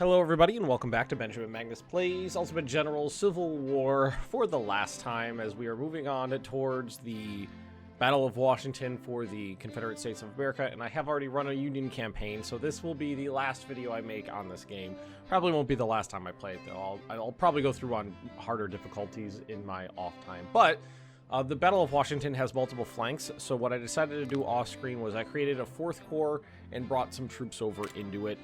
Hello everybody and welcome back to Benjamin Magnus Plays Ultimate General Civil War for the last time as we are moving on towards the Battle of Washington for the Confederate States of America, and I have already run a Union campaign, so this will be the last video I make on this game. Probably won't be the last time I play it though. I'll probably go through on harder difficulties in my off time, but the Battle of Washington has multiple flanks, so what I decided to do off screen was I created a 4th Corps and brought some troops over into it.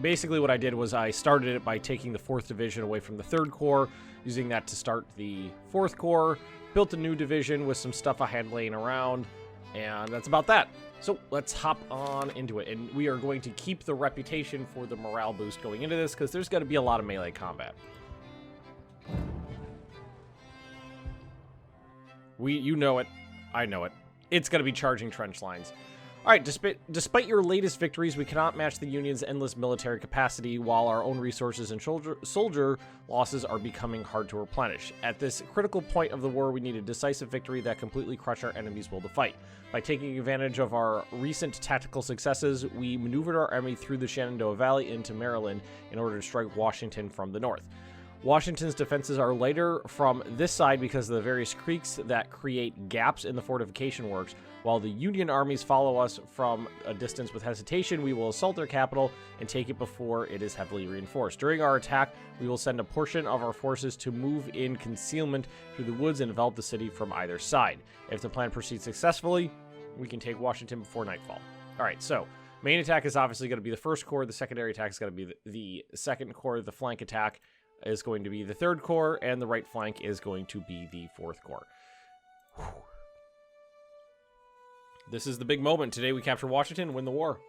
Basically what I did was I started it by taking the 4th Division away from the 3rd Corps, using that to start the 4th Corps, built a new division with some stuff I had laying around, and that's about that. So let's hop on into it, and we are going to keep the reputation for the morale boost going into this, because there's going to be a lot of melee combat. You know it. I know it. It's going to be charging trench lines. All right, despite your latest victories, we cannot match the Union's endless military capacity, while our own resources and soldier losses are becoming hard to replenish. At this critical point of the war, we need a decisive victory that completely crush our enemy's will to fight. By taking advantage of our recent tactical successes, we maneuvered our army through the Shenandoah Valley into Maryland in order to strike Washington from the north. Washington's defenses are lighter from this side because of the various creeks that create gaps in the fortification works. While the Union armies follow us from a distance with hesitation, we will assault their capital and take it before it is heavily reinforced. During our attack, we will send a portion of our forces to move in concealment through the woods and envelop the city from either side. If the plan proceeds successfully, we can take Washington before nightfall. All right, so main attack is obviously going to be the 1st Corps. The secondary attack is going to be the 2nd Corps. The flank attack is going to be the 3rd Corps, and the right flank is going to be the 4th Corps. Whew. This is the big moment. Today we capture Washington, win the war.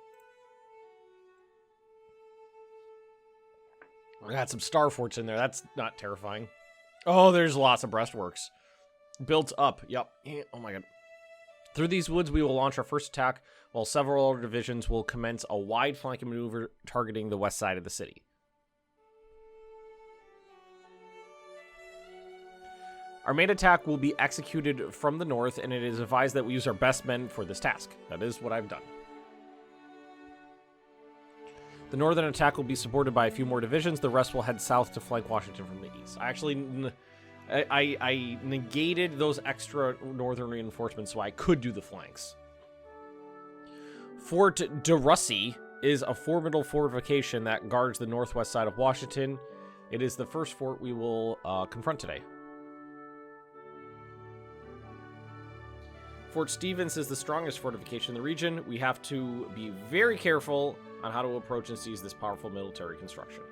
I got some star forts in there. That's not terrifying. Oh, there's lots of breastworks. Built up. Yep. Oh my god. Through these woods, we will launch our first attack, while several other divisions will commence a wide flanking maneuver targeting the west side of the city. Our main attack will be executed from the north, and it is advised that we use our best men for this task. That is what I've done. The northern attack will be supported by a few more divisions. The rest will head south to flank Washington from the east. I actually I negated those extra northern reinforcements so I could do the flanks. Fort DeRussy is a formidable fortification that guards the northwest side of Washington. It is the first fort we will confront today. Fort Stevens is the strongest fortification in the region. We have to be very careful on how to approach and seize this powerful military construction.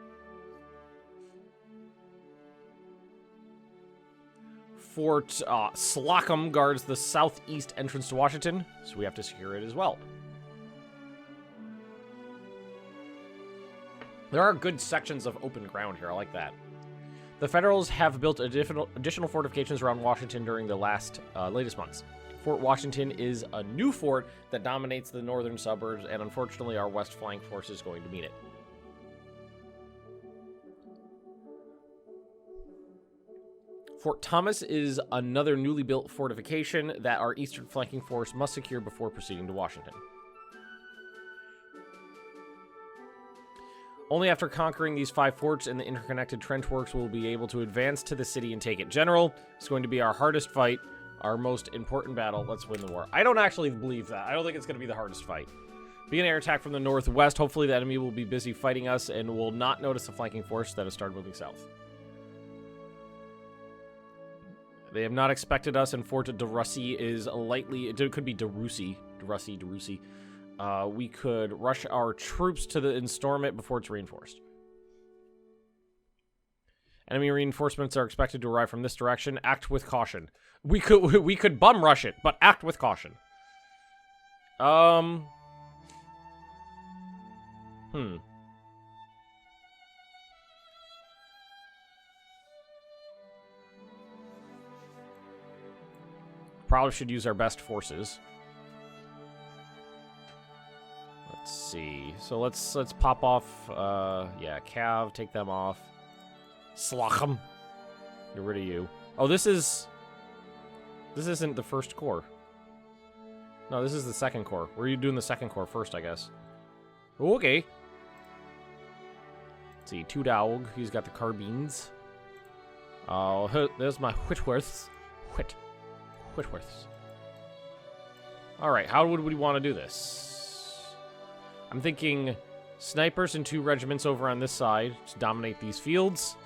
Fort Slocum guards the southeast entrance to Washington, so we have to secure it as well. There are good sections of open ground here. I like that. The Federals have built additional fortifications around Washington during the latest months. Fort Washington is a new fort that dominates the northern suburbs, and unfortunately our west flank force is going to meet it. Fort Thomas is another newly built fortification that our eastern flanking force must secure before proceeding to Washington. Only after conquering these 5 forts and the interconnected trench works will we be able to advance to the city and take it. General, it's going to be our hardest fight. Our most important battle. Let's win the war. I don't actually believe that. I don't think it's going to be the hardest fight. Be an air attack from the northwest. Hopefully the enemy will be busy fighting us and will not notice the flanking force that has started moving south. They have not expected us, and Fort DeRussy is lightly... It could be DeRussy. DeRussy. We could rush our troops and storm it before it's reinforced. Enemy reinforcements are expected to arrive from this direction. Act with caution. We could bum rush it, but act with caution. Probably should use our best forces. Let's see. So let's pop off. Yeah, Cav, take them off. Slocum. Get rid of you. Oh, this isn't the 1st Corps. No, this is the 2nd Corps. We're doing the 2nd Corps first, I guess. Okay. Let's see, Two Dog. He's got the carbines. Oh, there's my Whitworths. Whitworths. Alright, how would we want to do this? I'm thinking snipers and 2 regiments over on this side to dominate these fields.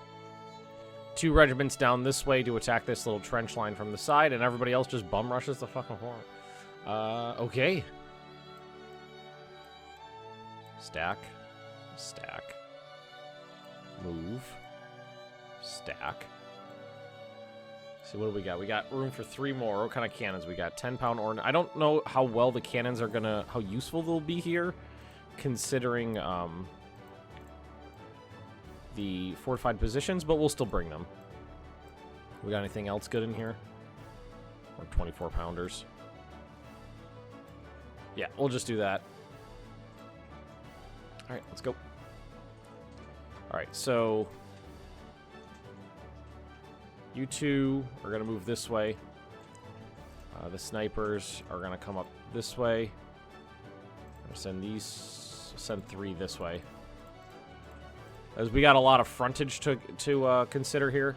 2 regiments down this way to attack this little trench line from the side, and everybody else just bum rushes the fucking horn. Okay. Stack. Stack. Move. Stack. See, what do we got? We got room for 3 more. What kind of cannons? We got 10-pound ordnance. I don't know how well the cannons are gonna, how useful they'll be here, considering the fortified positions, but we'll still bring them. We got anything else good in here? Or 24-pounders? Yeah, we'll just do that. All right, let's go. All right, so you 2 are going to move this way. The snipers are going to come up this way. I'm gonna send 3 this way. As we got a lot of frontage to consider here.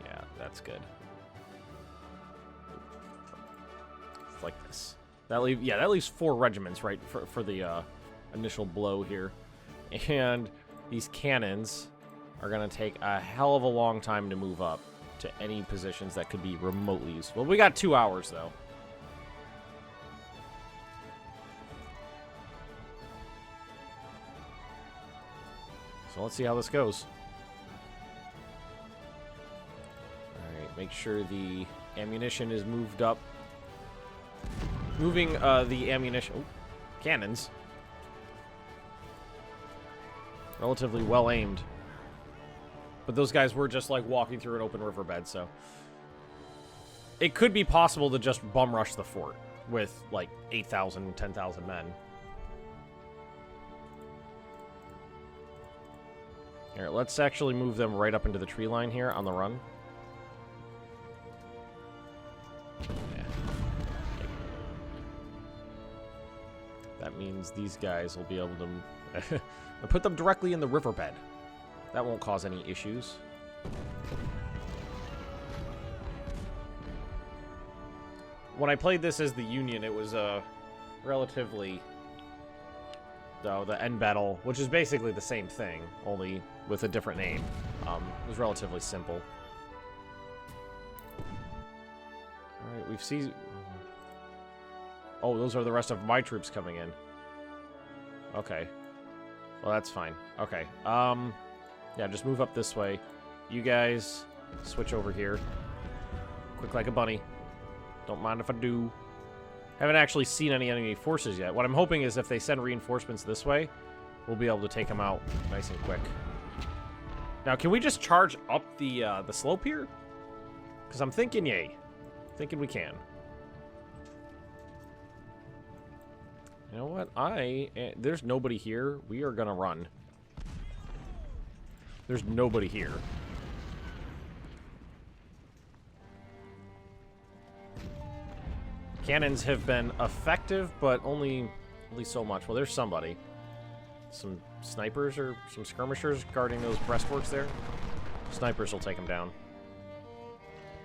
Yeah, that's good. It's like this. That leaves 4 regiments, right, for the initial blow here. And these cannons are going to take a hell of a long time to move up to any positions that could be remotely useful. We got 2 hours, though. So let's see how this goes. Alright, make sure the ammunition is moved up. Moving the ammunition... Oh, cannons. Relatively well aimed. But those guys were just like walking through an open riverbed, so it could be possible to just bum rush the fort with like 8,000, 10,000 men. Here, let's actually move them right up into the tree line here on the run. Yeah. That means these guys will be able to put them directly in the riverbed. That won't cause any issues. When I played this as the Union, it was relatively... Though the end battle, which is basically the same thing, only with a different name, was relatively simple. Alright, we've seen... Oh, those are the rest of my troops coming in. Okay. Well, that's fine. Okay. Yeah, just move up this way. You guys switch over here. Quick like a bunny. Don't mind if I do. Haven't actually seen any enemy forces yet. What I'm hoping is if they send reinforcements this way, we'll be able to take them out nice and quick. Now, can we just charge up the slope here? Because I'm thinking yay. Thinking we can. You know what? There's nobody here. We are gonna run. There's nobody here. Cannons have been effective, but only so much. Well, there's somebody. Some snipers or some skirmishers guarding those breastworks there. Snipers will take them down.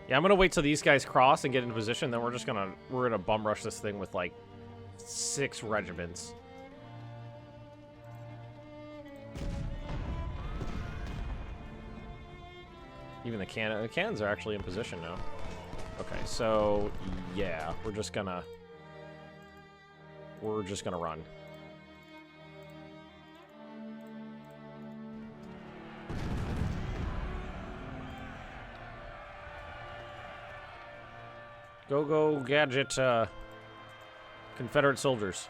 Yeah, I'm gonna wait till these guys cross and get into position. Then we're gonna bum rush this thing with like 6 regiments. Even the cannons are actually in position now. Okay, so yeah, we're just gonna run. Go gadget Confederate soldiers.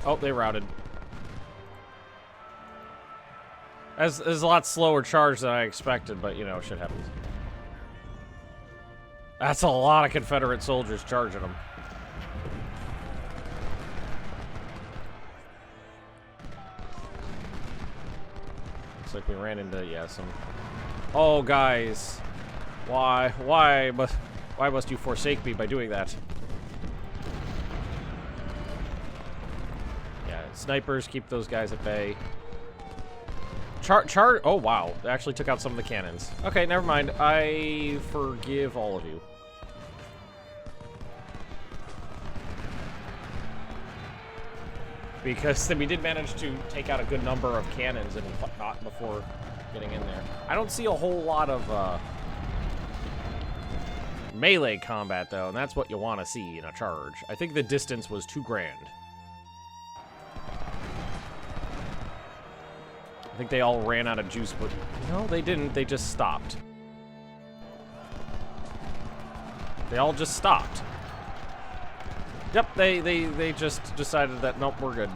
Oh, they routed. It's a lot slower charge than I expected, but, you know, shit happens. That's a lot of Confederate soldiers charging them. Looks like we ran into, yeah, some... Oh, guys. Why must you forsake me by doing that? Snipers, keep those guys at bay. Oh, wow. They actually took out some of the cannons. Okay, never mind. I forgive all of you. Because we did manage to take out a good number of cannons and whatnot before getting in there. I don't see a whole lot of melee combat, though, and that's what you want to see in a charge. I think the distance was too grand. I think they all ran out of juice, but no, they didn't. They just stopped. They all just stopped. Yep, they just decided that, nope, we're good.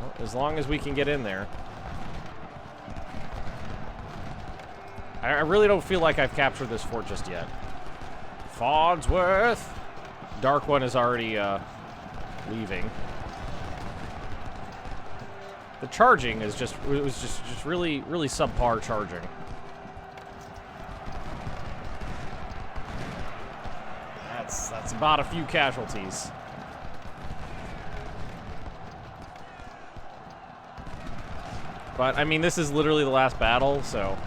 Well, as long as we can get in there. I really don't feel like I've captured this fort just yet. Farnsworth! Dark One is already leaving. The charging is just really subpar charging. That's about a few casualties. But I mean, this is literally the last battle, so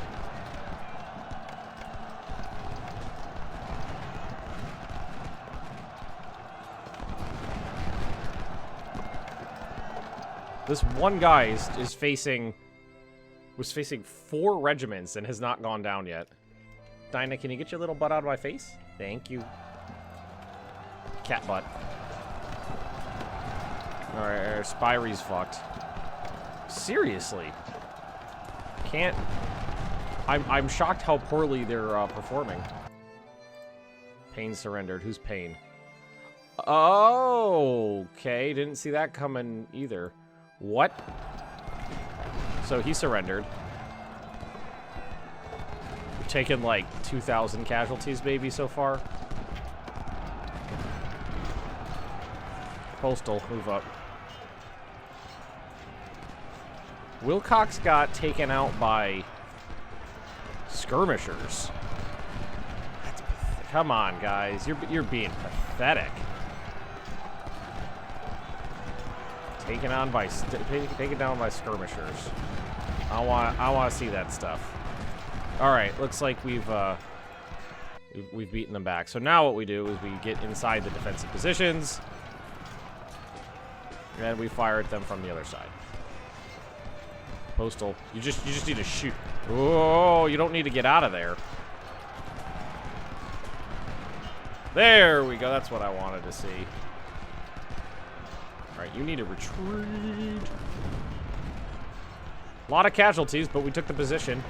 this one guy was facing 4 regiments and has not gone down yet. Dinah, can you get your little butt out of my face? Thank you. Cat butt. Alright, our Spirey's fucked. Seriously. Can't... I'm shocked how poorly they're performing. Payne surrendered. Who's Payne? Oh, okay. Didn't see that coming either. What? So he surrendered. We've taken like 2,000 casualties maybe so far. Postal, move up. Wilcox got taken out by skirmishers. Come on, guys. You're being pathetic. Taken down by skirmishers. I want to see that stuff. All right, looks like we've beaten them back. So now what we do is we get inside the defensive positions, and we fire at them from the other side. Postal, you just need to shoot. Oh, you don't need to get out of there. There we go. That's what I wanted to see. All right, you need to retreat. A lot of casualties, but we took the position.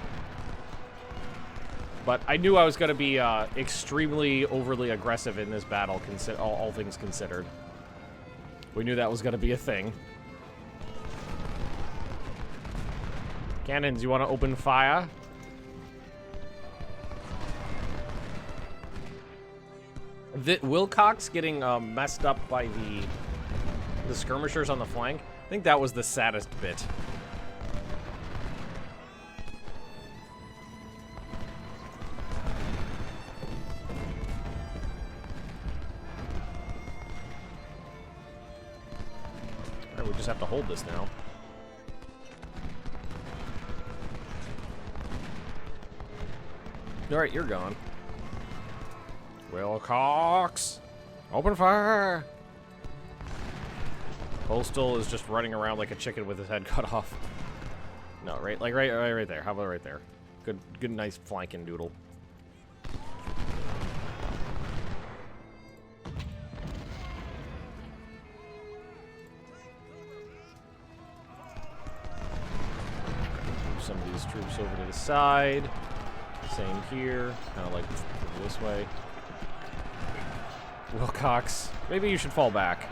But I knew I was going to be extremely overly aggressive in this battle, all things considered. We knew that was going to be a thing. Cannons, you want to open fire? Wilcox getting messed up by the skirmishers on the flank. I think that was the saddest bit. Alright, we just have to hold this now. Alright, you're gone. Wilcox! Open fire! Postal is just running around like a chicken with his head cut off. No, right there. How about right there? Good, nice flanking doodle. Move some of these troops over to the side. Same here, kind of like this way. Wilcox, maybe you should fall back.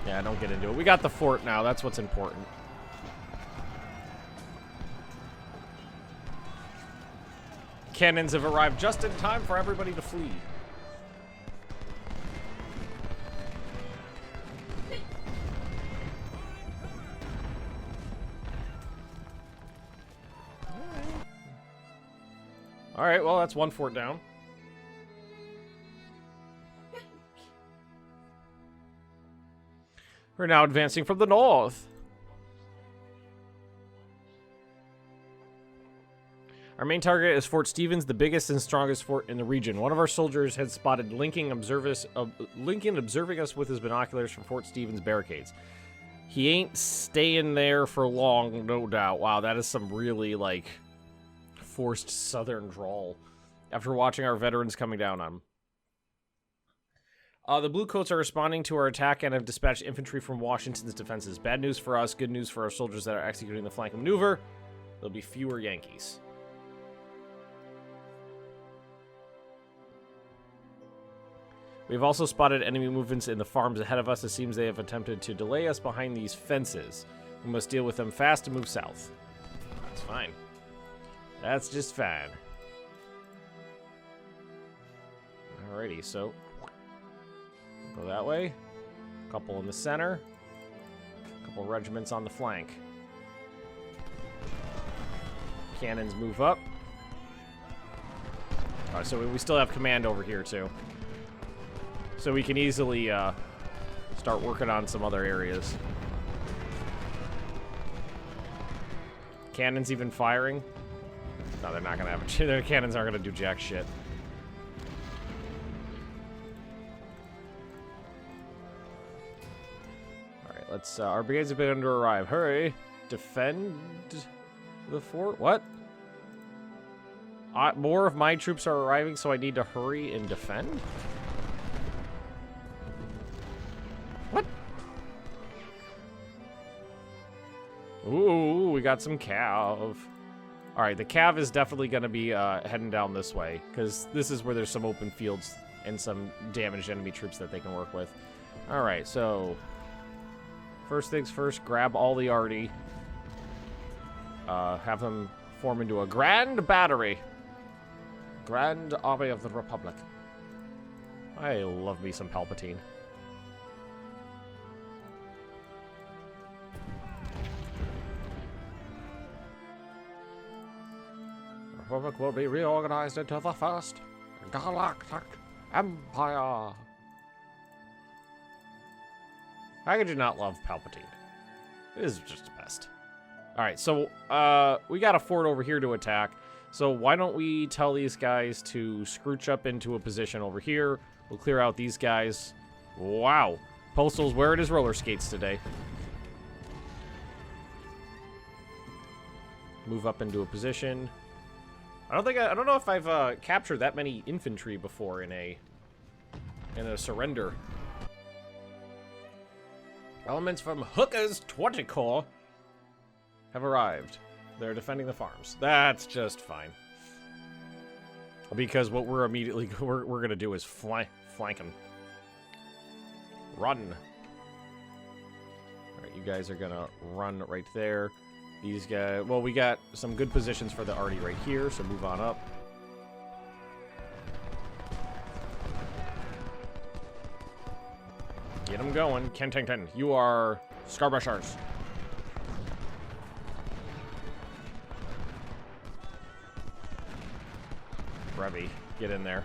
Yeah, don't get into it. We got the fort now. That's what's important. Cannons have arrived just in time for everybody to flee. Alright, well, that's one fort down. We're now advancing from the north. Our main target is Fort Stevens, the biggest and strongest fort in the region. One of our soldiers had spotted Lincoln observing us with his binoculars from Fort Stevens barricades. He ain't staying there for long, no doubt. Wow, that is some really, like, forced southern drawl after watching our veterans coming down on him. The Bluecoats are responding to our attack and have dispatched infantry from Washington's defenses. Bad news for us, good news for our soldiers that are executing the flank maneuver. There'll be fewer Yankees. We've also spotted enemy movements in the farms ahead of us. It seems they have attempted to delay us behind these fences. We must deal with them fast and move south. That's fine. That's just fine. Alrighty, so go that way. A couple in the center. A couple regiments on the flank. Cannons move up. Alright, so we still have command over here too. So we can easily start working on some other areas. Cannons even firing? No, they're not gonna have a their cannons aren't gonna do jack shit. Alright, let's our brigades have been under arrive. Hurry! Defend the fort? What? More of my troops are arriving, so I need to hurry and defend? What? Ooh, we got some cav. Alright, the cav is definitely going to be heading down this way, because this is where there's some open fields and some damaged enemy troops that they can work with. Alright, so first things first, grab all the arty. Have them form into a grand battery. Grand Army of the Republic. I love me some Palpatine. Republic will be reorganized into the First Galactic Empire. How could you not love Palpatine? It is just the best. Alright, so we got a fort over here to attack. So why don't we tell these guys to scrooch up into a position over here. We'll clear out these guys. Wow. Postal's wearing his roller skates today. Move up into a position. I don't know if I've captured that many infantry before in a surrender. Elements from Hooker's 20 Corps have arrived. They're defending the farms. That's just fine. Because what we're gonna do is flank them. Run. All right, you guys are gonna run right there. These guys, well, we got some good positions for the arty right here, so move on up. Get them going. Kentington, you are skirmishers. Revy, get in there.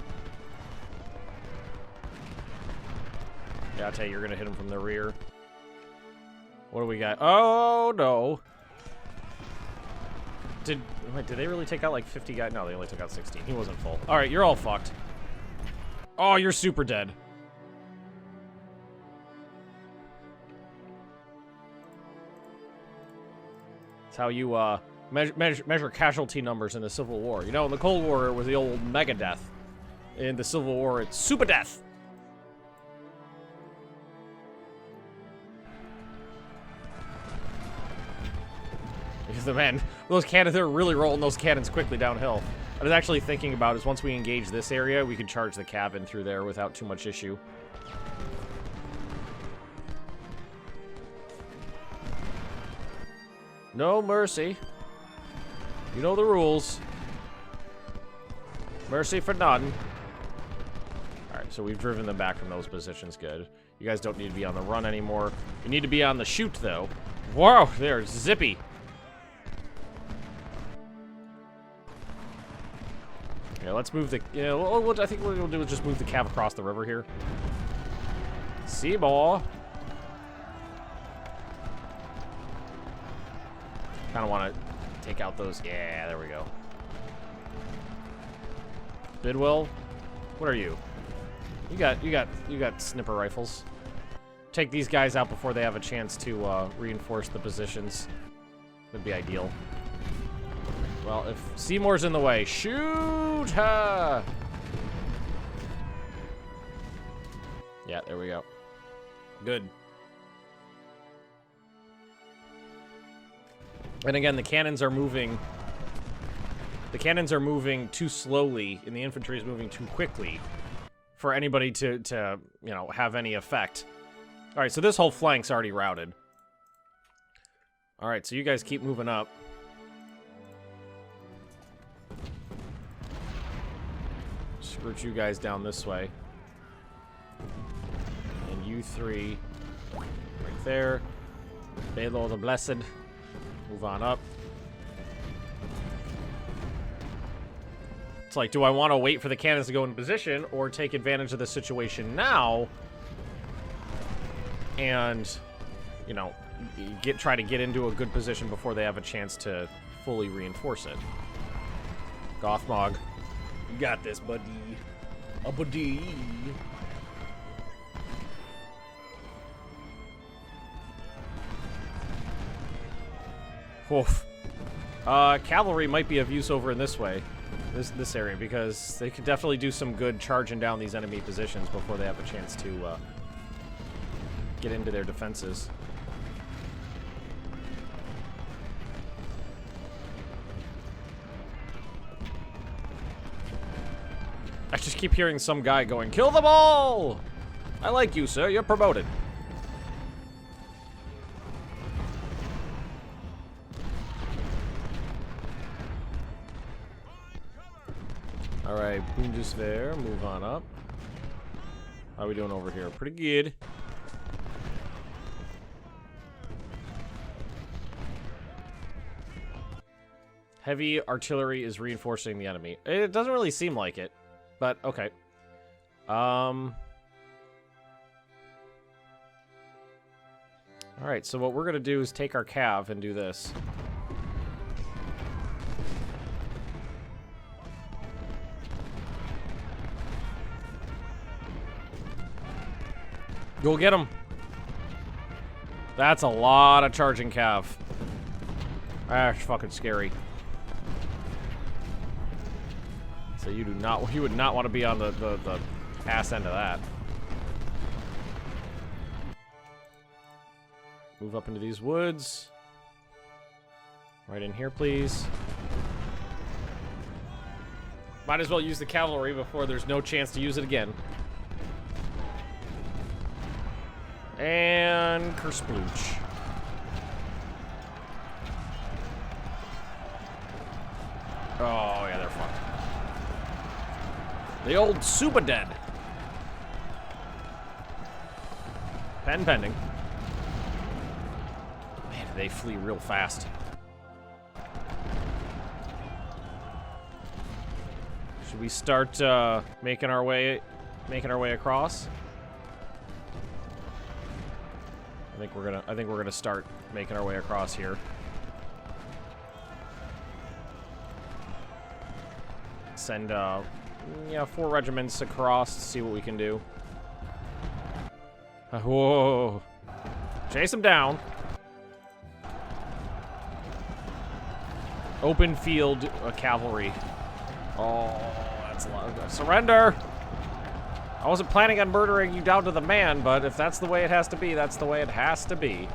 Yeah, I'll tell you, you're gonna hit him from the rear. What do we got? Oh, no. Did they really take out like 50 guys? No, they only took out 16. He wasn't full. All right, you're all fucked. Oh, you're super dead. That's how you measure casualty numbers in the Civil War. You know, in the Cold War, it was the old mega death. In the Civil War, it's super death. The man, those cannons, they're really rolling those cannons quickly downhill. I was actually thinking about is once we engage this area, we could charge the cav in through there without too much issue. No mercy. You know the rules. Mercy for none. Alright, so we've driven them back from those positions. Good. You guys don't need to be on the run anymore. You need to be on the shoot, though. Whoa, they're zippy. Yeah, let's move the... Yeah, I think what we'll do is just move the cav across the river here. Seymour. Kind of want to take out those... Yeah, there we go. Bidwell, what are you? You got snipper rifles. Take these guys out before they have a chance to reinforce the positions. Would be ideal. Well, if Seymour's in the way, shoot her! Yeah, there we go. Good. And again, the cannons are moving. The cannons are moving too slowly, and the infantry is moving too quickly for anybody to you know, have any effect. All right, so this whole flank's already routed. All right, so you guys keep moving up. Route you guys down this way. And you three right there. Balo the Blessed. Move on up. It's like, do I want to wait for the cannons to go in position or take advantage of the situation now and, you know, try to get into a good position before they have a chance to fully reinforce it? Gothmog. You got this, buddy. A buddy. Oof. Cavalry might be of use over in this way. This area, because they could definitely do some good charging down these enemy positions before they have a chance to get into their defenses. I just keep hearing some guy going, "Kill them all!" I like you, sir. You're promoted. Alright, Bundeswehr, move on up. How are we doing over here? Pretty good. Heavy artillery is reinforcing the enemy. It doesn't really seem like it. But, okay. Alright, so what we're going to do is take our cav and do this. Go get him. That's a lot of charging cav. That's fucking scary. So you would not want to be on the ass end of that. Move up into these woods. Right in here, please. Might as well use the cavalry before there's no chance to use it again. And Kersplooch. Oh, yeah, they're fucked. The old super dead. Pen pending. Man, they flee real fast. Should we start making our way across? I think we're gonna start making our way across here. Send yeah, 4 regiments across to see what we can do. Whoa! Chase them down. Open field cavalry. Oh, that's a lot. Surrender! I wasn't planning on murdering you down to the man, but if that's the way it has to be, that's the way it has to be.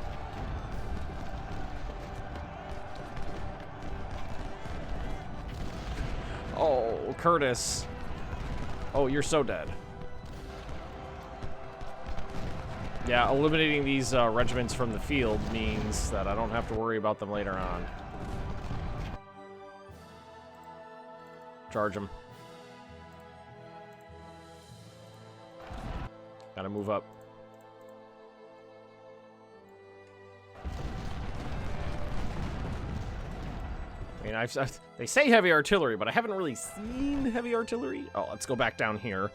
Oh, Curtis. Oh, you're so dead. Yeah, eliminating these regiments from the field means that I don't have to worry about them later on. Charge them. Gotta move up. I mean, they say heavy artillery, but I haven't really seen heavy artillery. Oh, let's go back down here.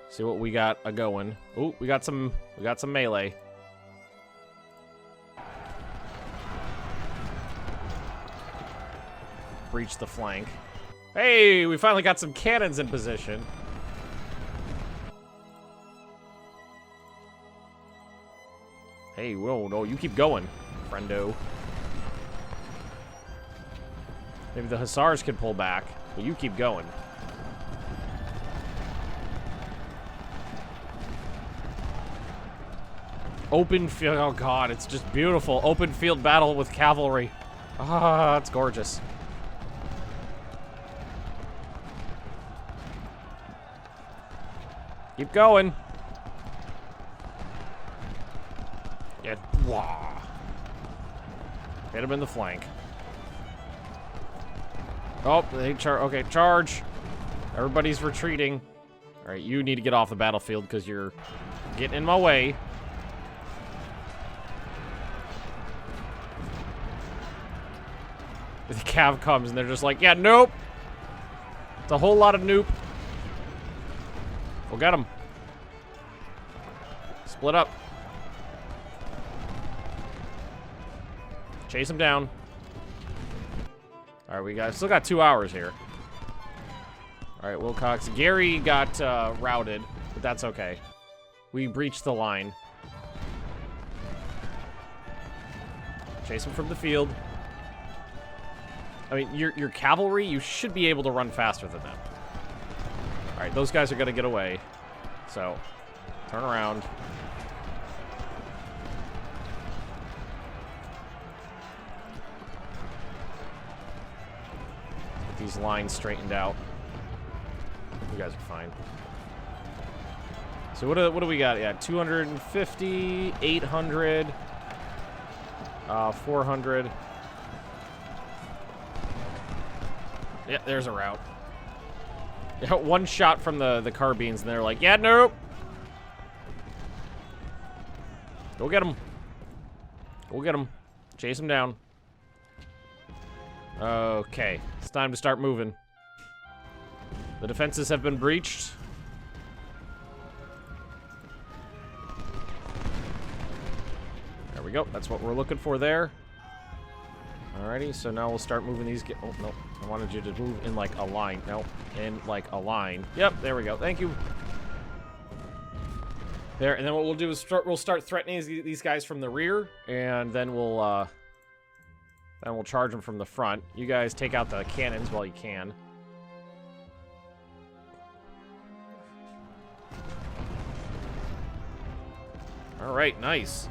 See what we got a-going. Oh, we got some melee. Breach the flank. Hey, we finally got some cannons in position. Hey, whoa, no, you keep going, friendo. Maybe the hussars can pull back, but you keep going. Open field, oh god, it's just beautiful. Open field battle with cavalry. Ah, it's gorgeous. Keep going. Yeah, wah. Hit him in the flank. Oh, they okay, charge. Everybody's retreating. All right, you need to get off the battlefield because you're getting in my way. The cav comes and they're just like, yeah, nope. It's a whole lot of nope. We'll get them. Split up. Chase him down. All right, we still got 2 hours here. All right, Wilcox. Gary got routed, but that's okay. We breached the line. Chase him from the field. I mean, your cavalry, you should be able to run faster than them. All right, those guys are going to get away. So, turn around. Get these lines straightened out. You guys are fine. So what do we got? Yeah, 250, 800, 400. Yeah, there's a route. Yeah, one shot from the carbines, and they're like, yeah, nope. Go get him. Go get him. Chase him down. Okay, it's time to start moving. The defenses have been breached. There we go. That's what we're looking for there. Alrighty, so now we'll start moving these. Oh, no. I wanted you to move in like a line. No, in like a line. Yep, there we go. Thank you. There, and then what we'll do is we'll start threatening these guys from the rear, and then we'll charge them from the front. You guys take out the cannons while you can. All right, nice.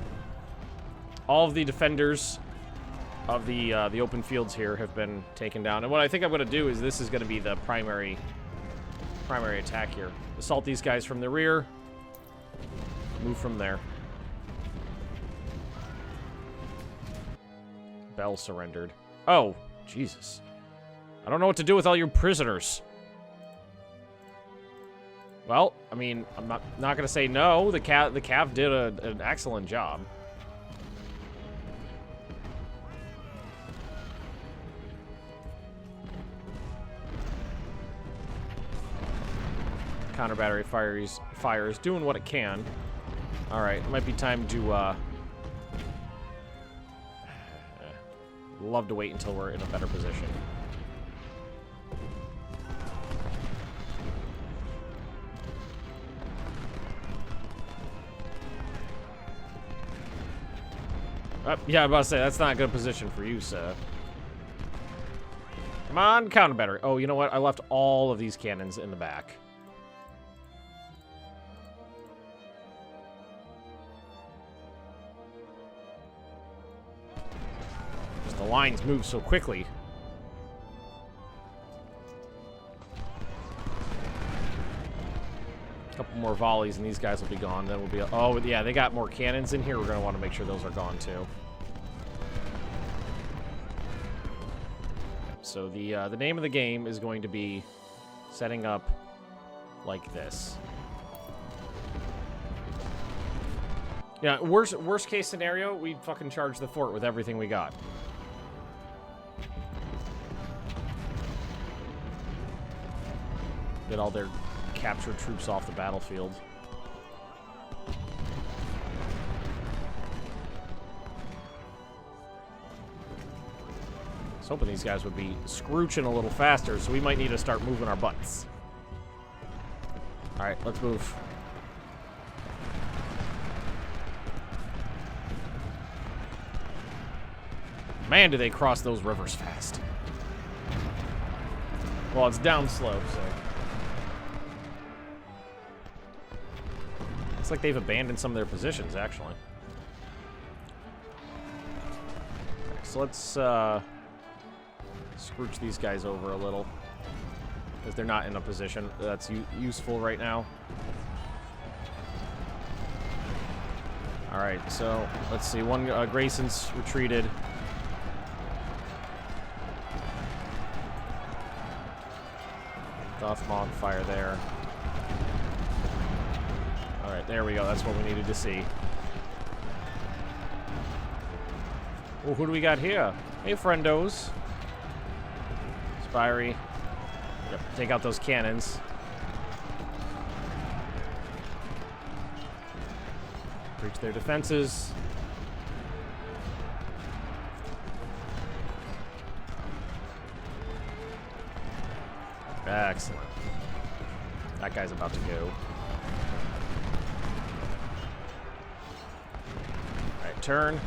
All of the defenders of the open fields here have been taken down. And what I think I'm going to do is this is going to be the primary attack here. Assault these guys from the rear. Move from there. Bell surrendered. Oh, Jesus. I don't know what to do with all your prisoners. Well, I mean, I'm not going to say no. The Cav did an excellent job. Counter battery fires doing what it can. All right, it might be time to love to wait until we're in a better position. Yeah, I'm about to say that's not a good position for you, sir. Come on, counter battery. Oh, you know what? I left all of these cannons in the back. The lines move so quickly. A couple more volleys and these guys will be gone. Then we'll be... Oh, yeah, they got more cannons in here. We're going to want to make sure those are gone, too. So the name of the game is going to be setting up like this. Yeah, worst case scenario, we'd fucking charge the fort with everything we got. Get all their captured troops off the battlefield. I was hoping these guys would be scrooching a little faster, so we might need to start moving our butts. Alright, let's move. Man, do they cross those rivers fast. Well, it's down slow, so... It's like they've abandoned some of their positions, actually. Okay, so let's, scrooch these guys over a little. Because they're not in a position that's useful right now. Alright, so, let's see. One, Grayson's retreated. Dothmog fire there. Alright, there we go. That's what we needed to see. Oh, who do we got here? Hey, friendos. Spirey. Yep, take out those cannons. Breach their defenses. Excellent. That guy's about to go. Alright, turn.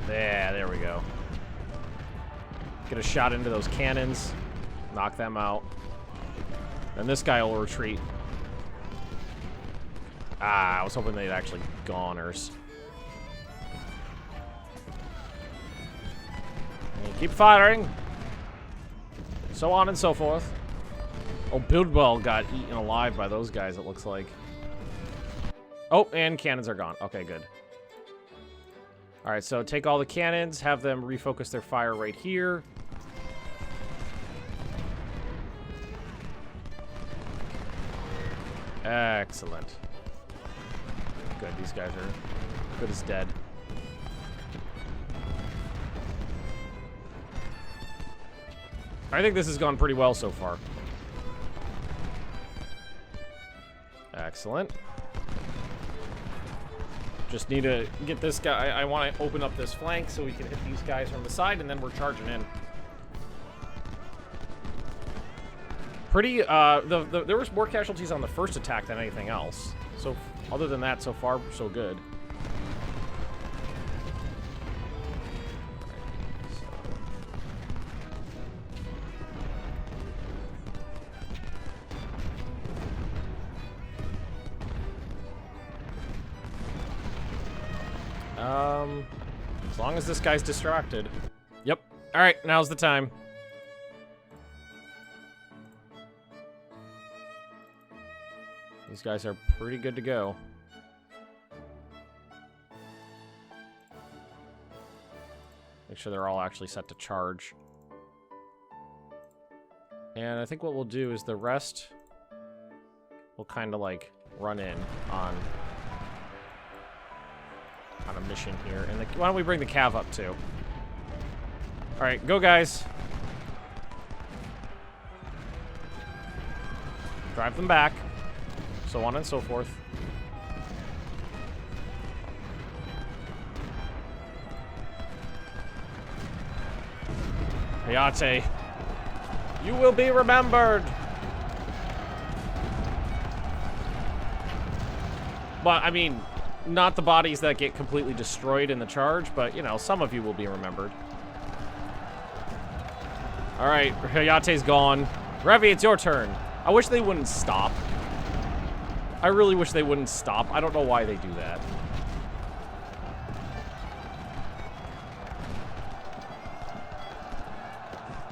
Yeah, there we go. Get a shot into those cannons. Knock them out. And this guy will retreat. Ah, I was hoping they'd actually goners. Keep firing. So on and so forth. Oh, Buildwell got eaten alive by those guys, it looks like. Oh, and cannons are gone. Okay, good. Alright, so take all the cannons, have them refocus their fire right here. Excellent. Good, these guys are good as dead. I think this has gone pretty well so far. Excellent. Just need to get this guy. I want to open up this flank so we can hit these guys from the side, and then we're charging in. Pretty, there was more casualties on the first attack than anything else. So, other than that, so far, so good. As long as this guy's distracted. Yep. Alright, now's the time. These guys are pretty good to go. Make sure they're all actually set to charge. And I think what we'll do is the rest will kind of like run in on a mission here. And why don't we bring the cav up too? Alright, go guys. Drive them back. So on and so forth. Hayate, you will be remembered. But, I mean, not the bodies that get completely destroyed in the charge, but, you know, some of you will be remembered. Alright, Hayate's gone. Revi, it's your turn. I wish they wouldn't stop. I really wish they wouldn't stop. I don't know why they do that.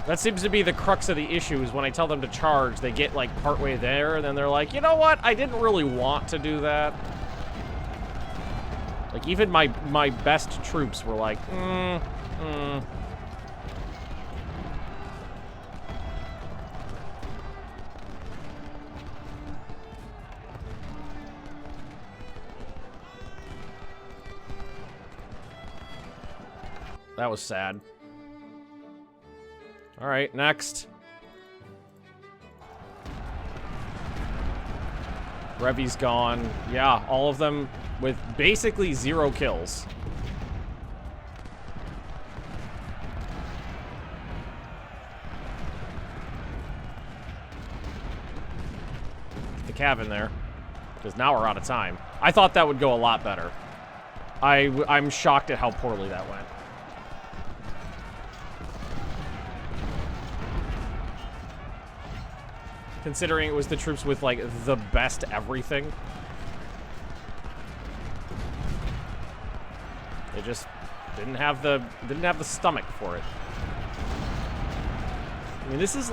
That seems to be the crux of the issue, is when I tell them to charge, they get, like, partway there, and then they're like, you know what? I didn't really want to do that. Like, even my best troops were like, That was sad. Alright, next. Revy's gone. Yeah, all of them with basically 0 kills. Get the cav in there. Because now we're out of time. I thought that would go a lot better. I'm shocked at how poorly that went. Considering it was the troops with, like, the best everything. They just didn't have the stomach for it. I mean, this is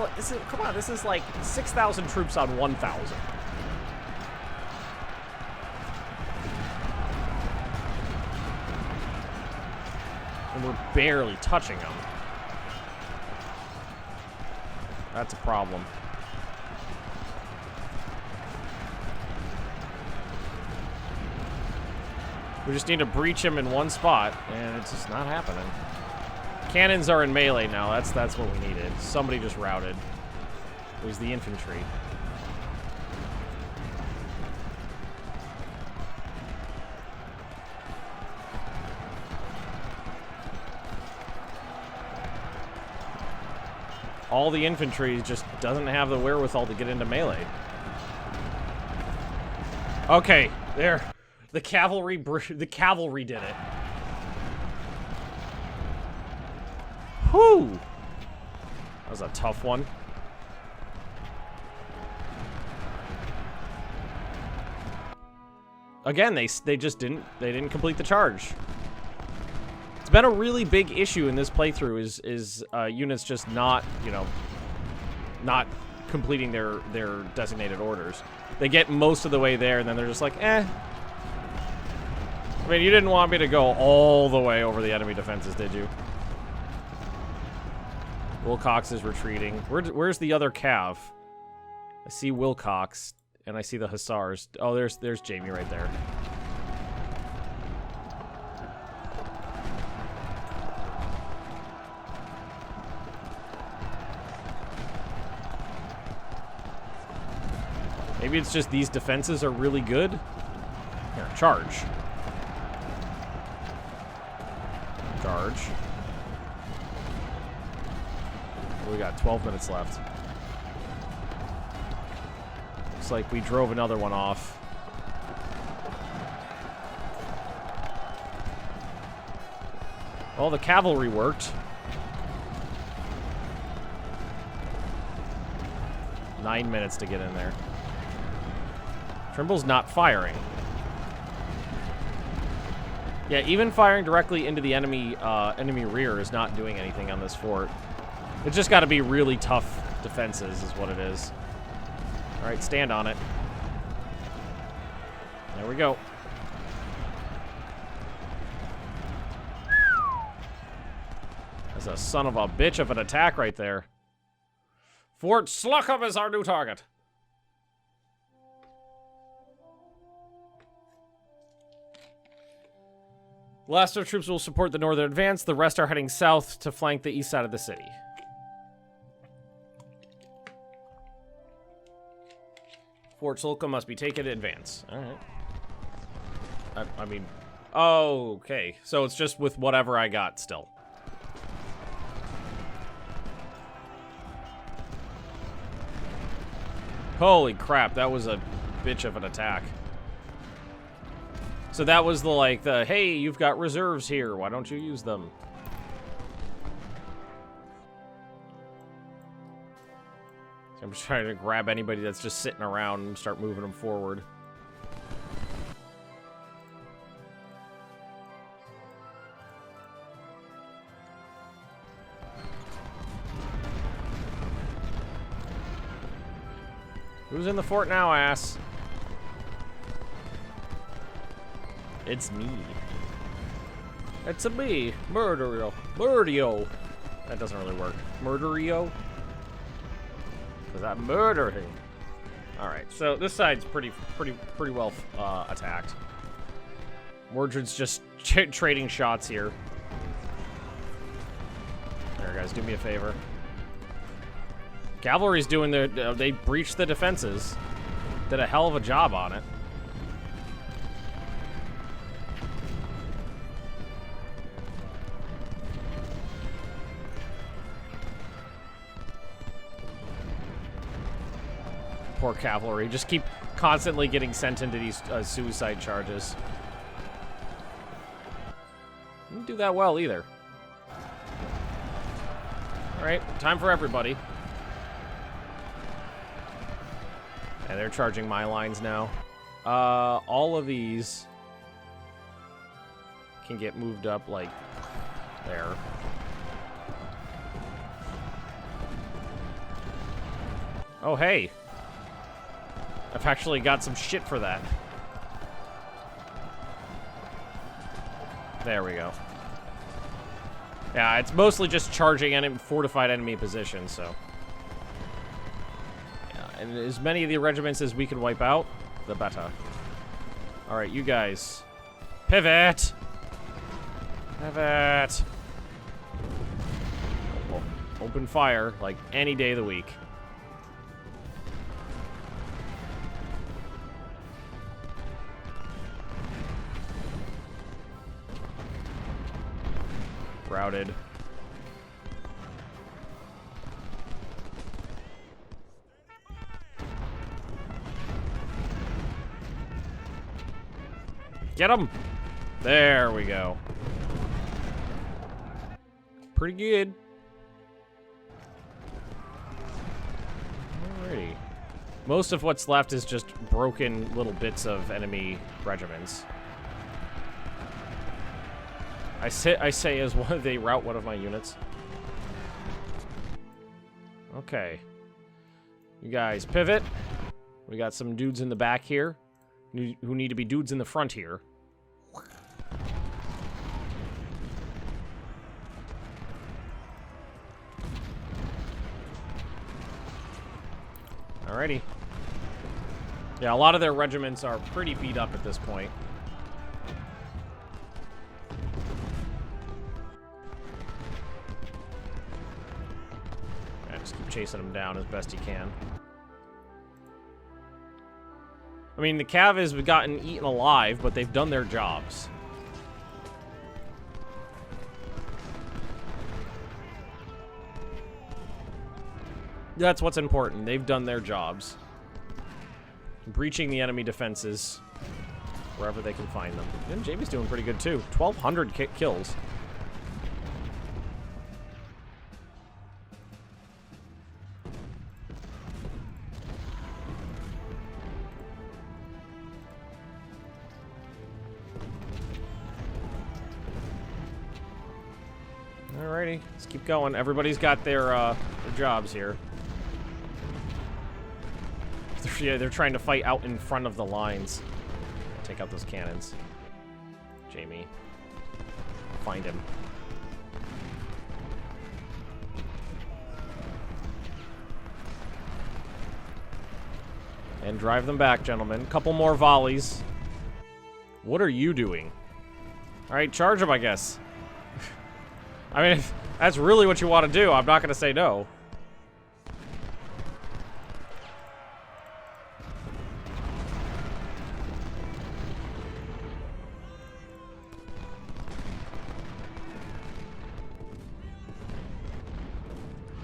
come on, this is like 6,000 troops on 1,000. And we're barely touching them. That's a problem. We just need to breach him in one spot, and it's just not happening. Cannons are in melee now. That's what we needed. Somebody just routed. It was the infantry. All the infantry just doesn't have the wherewithal to get into melee. Okay, there. The cavalry did it. Whew. That was a tough one. Again, they just didn't complete the charge. It's been a really big issue in this playthrough is units just not, you know, not completing their designated orders. They get most of the way there and then they're just like, eh. I mean, you didn't want me to go all the way over the enemy defenses, did you? Wilcox is retreating. Where's the other cav? I see Wilcox, and I see the Hussars. Oh, there's Jamie right there. Maybe it's just these defenses are really good. Here, charge. Charge. We got 12 minutes left. Looks like we drove another one off. Well, the cavalry worked. 9 minutes to get in there. Trimble's not firing. Yeah, even firing directly into the enemy rear is not doing anything on this fort. It's just got to be really tough defenses is what it is. All right, stand on it. There we go. That's a son of a bitch of an attack right there. Fort Sluckham is our new target. The last of troops will support the northern advance. The rest are heading south to flank the east side of the city. Fort Slocum must be taken to advance. All right. I mean, oh, okay. So it's just with whatever I got still. Holy crap, that was a bitch of an attack. So that was the, hey, you've got reserves here. Why don't you use them? So I'm just trying to grab anybody that's just sitting around and start moving them forward. Who's in the fort now, ass? It's me. It's a me. Murderio. Murderio. That doesn't really work. Murderio? Is that murdering? Alright, so this side's pretty well attacked. Mordred's just trading shots here. There, guys, do me a favor. Cavalry's doing their... they breached the defenses. Did a hell of a job on it. Poor cavalry. Just keep constantly getting sent into these suicide charges. Didn't do that well either. Alright, time for everybody. And they're charging my lines now. All of these can get moved up, like, there. Oh, hey. I've actually got some shit for that. There we go. Yeah, it's mostly just charging fortified enemy positions, so... And as many of the regiments as we can wipe out, the better. Alright, you guys. Pivot! Pivot! Open fire, like, any day of the week. Routed. Get him! There we go. Pretty good. Alrighty. Most of what's left is just broken little bits of enemy regiments. I say as one they rout one of my units. Okay. You guys pivot. We got some dudes in the back here who need to be dudes in the front here. Alrighty. Yeah, a lot of their regiments are pretty beat up at this point. Yeah, just keep chasing them down as best you can. I mean, the Cav has gotten eaten alive, but they've done their jobs. That's what's important. They've done their jobs. Breaching the enemy defenses wherever they can find them. And Jamie's doing pretty good, too. 1,200 kills. Alrighty, let's keep going. Everybody's got their jobs here. Yeah, they're trying to fight out in front of the lines. Take out those cannons. Jamie. Find him. And drive them back, gentlemen. Couple more volleys. What are you doing? Alright, charge them, I guess. I mean, if that's really what you want to do, I'm not going to say no.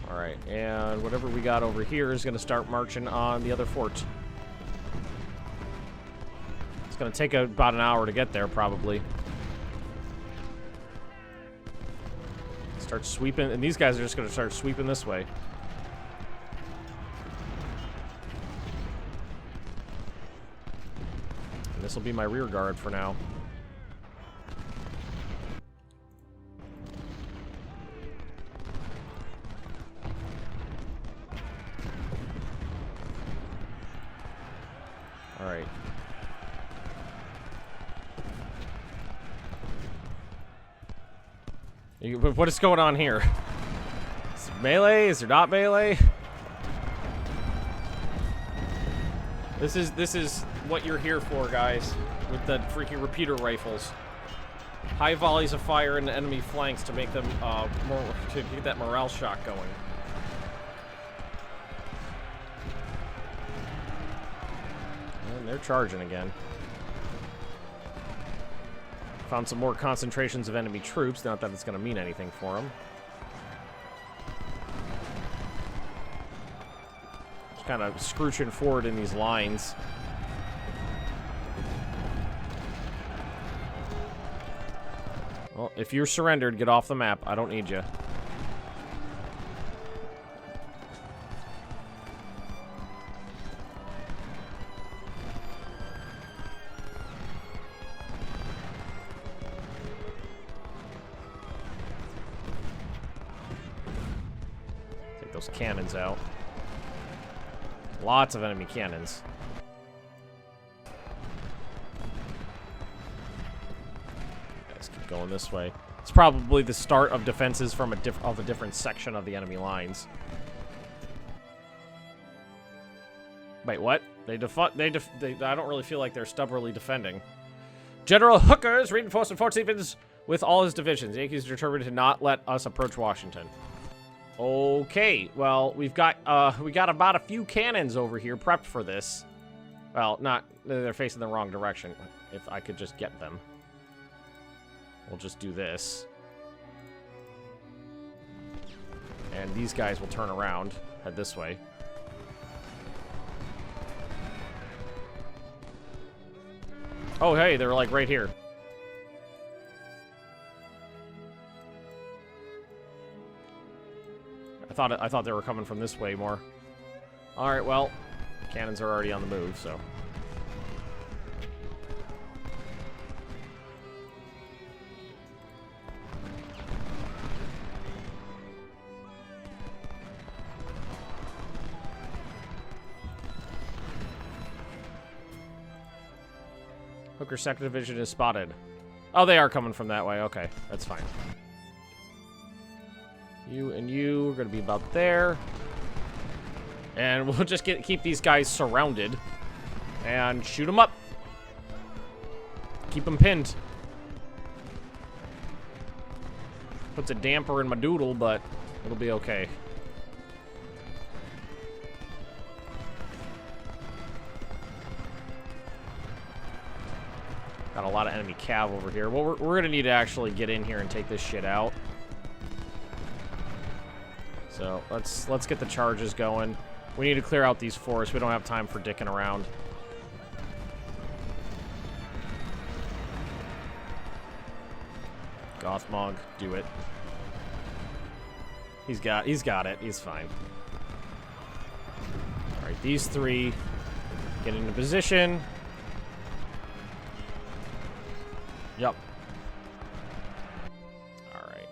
Alright, and whatever we got over here is going to start marching on the other fort. It's going to take about an hour to get there, probably. Start sweeping, and these guys are just going to start sweeping this way. And this will be my rear guard for now. All right. What is going on here? Is it melee? Is there not melee? This is what you're here for, guys. With the freaking repeater rifles. High volleys of fire into enemy flanks to make them to get that morale shot going. And they're charging again. Found some more concentrations of enemy troops. Not that it's going to mean anything for them. Just kind of scrooching forward in these lines. Well, if you're surrendered, get off the map. I don't need you. Take those cannons out. Lots of enemy cannons. Going this way. It's probably the start of defenses from a different section of the enemy lines. Wait, what? I don't really feel like they're stubbornly defending. General Hooker is reinforcing Fort Stevens with all his divisions. The Yankees are determined to not let us approach Washington. Okay, well, we got about a few cannons over here prepped for this. Well, they're facing the wrong direction. If I could just get them. We'll just do this. And these guys will turn around, head this way. Oh, hey, they're like right here. I thought they were coming from this way more. All right, well, cannons are already on the move, so. Hooker's 2nd Division is spotted. Oh, they are coming from that way. Okay, that's fine. You and you are going to be about there. And we'll just keep these guys surrounded. And shoot them up. Keep them pinned. Puts a damper in my doodle, but it'll be okay. Got a lot of enemy cav over here. Well, we're going to need to actually get in here and take this shit out. So let's get the charges going. We need to clear out these forests. We don't have time for dicking around. Gothmog, do it. He's got it. He's fine. All right, these three get into position. Yep. Alright.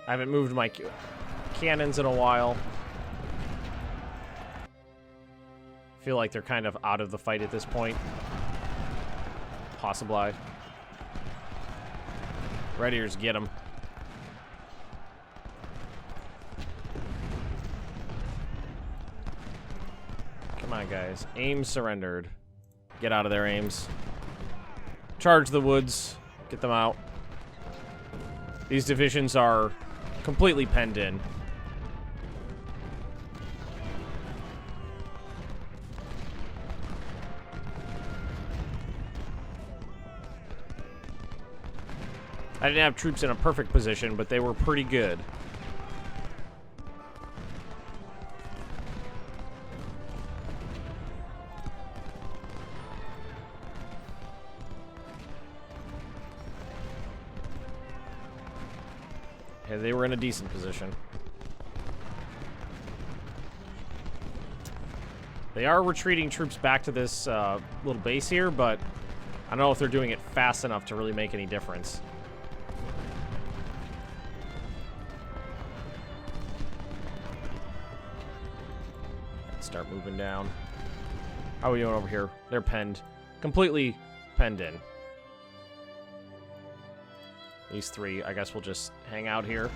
I haven't moved my cannons in a while. Feel like they're kind of out of the fight at this point. Possibly. Red ears, get them. Come on, guys. Ames surrendered. Get out of there, Ames. Charge the woods. Get them out. These divisions are completely penned in. I didn't have troops in a perfect position, but they were pretty good. Yeah, they were in a decent position. They are retreating troops back to this little base here, but I don't know if they're doing it fast enough to really make any difference. Let's start moving down. How are we doing over here? They're penned. Completely penned in. These three, I guess we'll just hang out here.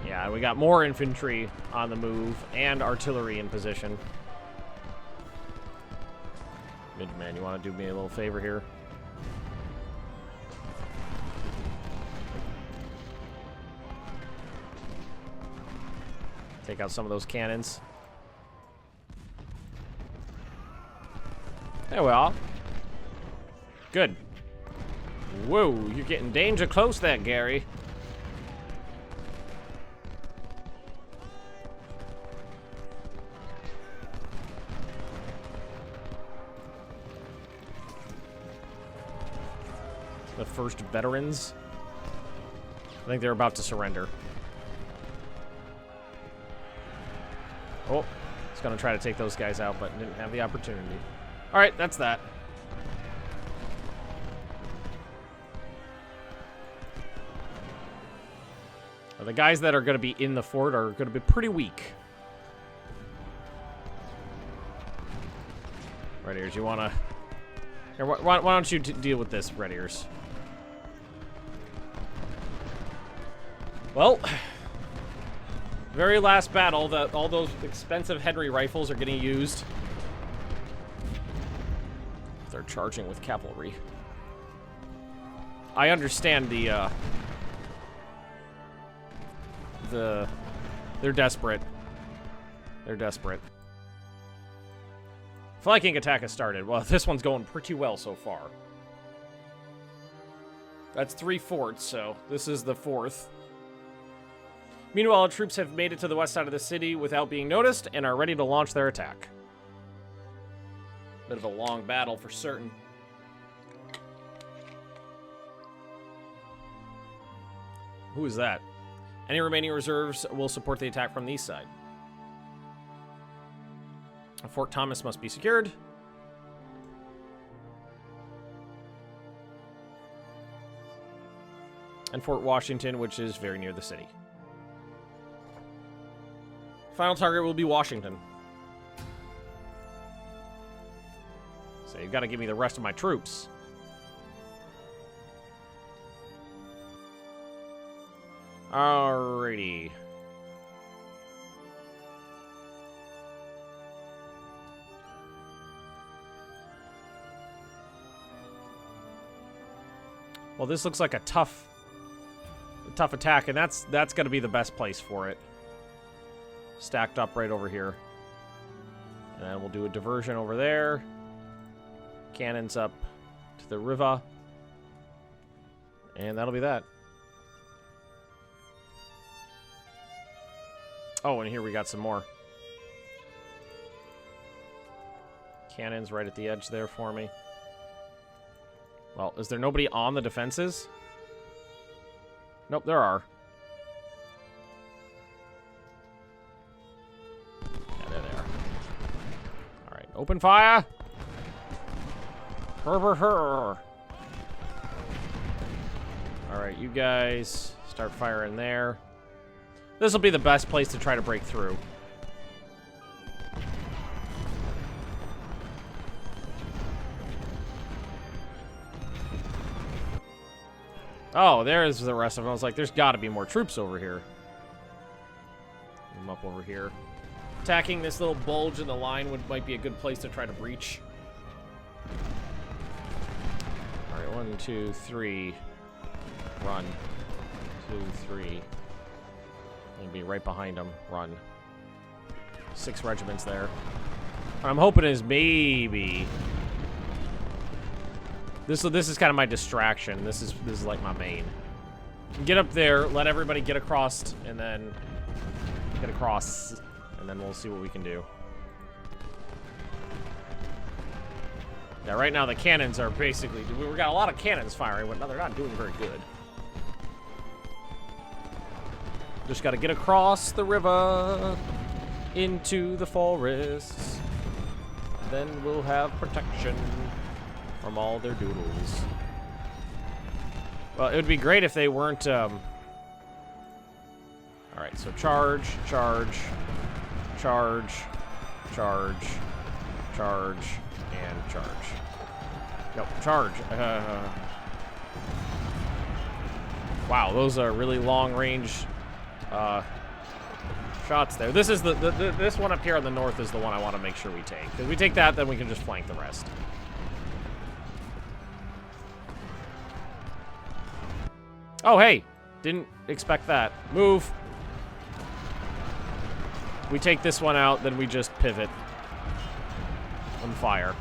Yeah, we got more infantry on the move and artillery in position. Midman, you want to do me a little favor here? Take out some of those cannons. There we are. Good. Whoa, you're getting danger close there, Gary. The first veterans. I think they're about to surrender. Oh, he's gonna try to take those guys out, but didn't have the opportunity. All right, that's that. The guys that are gonna be in the fort are gonna be pretty weak. Red Ears, you wanna... Here, why don't you deal with this, Red Ears? Well, very last battle, all those expensive Henry rifles are getting used. They're charging with cavalry. I understand they're desperate. They're desperate. Flanking attack has started. Well, this one's going pretty well so far. That's 3 forts, so this is the 4th. Meanwhile, our troops have made it to the west side of the city without being noticed and are ready to launch their attack. Bit of a long battle for certain. Who is that? Any remaining reserves will support the attack from the east side. Fort Thomas must be secured. And Fort Washington, which is very near the city. Final target will be Washington. So you've got to give me the rest of my troops. Alrighty. Well, this looks like a tough attack, and that's going to be the best place for it. Stacked up right over here. And then we'll do a diversion over there. Cannons up to the river. And that'll be that. Oh, and here we got some more. Cannons right at the edge there for me. Well, is there nobody on the defenses? Nope, there are. Yeah, there they are. Alright, open fire! Alright, you guys start firing there. This will be the best place to try to break through. Oh, there's the rest of them. I was like, there's got to be more troops over here. I'm up over here. Attacking this little bulge in the line might be a good place to try to breach. All right, 1, 2, 3. Run. 2, 3. Gonna be right behind them. Run. 6 regiments there. What I'm hoping is maybe this is kind of my distraction. This is like my main. Get up there, let everybody get across, and then get across, and then we'll see what we can do. Yeah, right now the cannons are basically, we've got a lot of cannons firing, but no, they're not doing very good. Just got to get across the river into the forests. Then we'll have protection from all their doodles. Well, it would be great if they weren't... Alright, so charge, charge, charge, charge, charge, and charge. Nope, charge. Wow, those are really long-range... shots there. This is this one up here on the north is the one I want to make sure we take. If we take that, then we can just flank the rest. Oh, hey! Didn't expect that. Move! We take this one out, then we just pivot. And fire.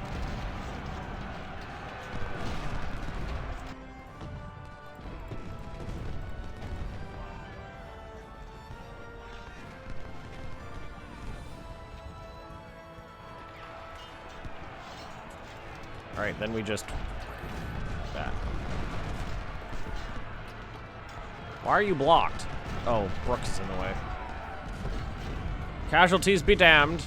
Alright, then we just... that. Why are you blocked? Oh, Brooks is in the way. Casualties be damned.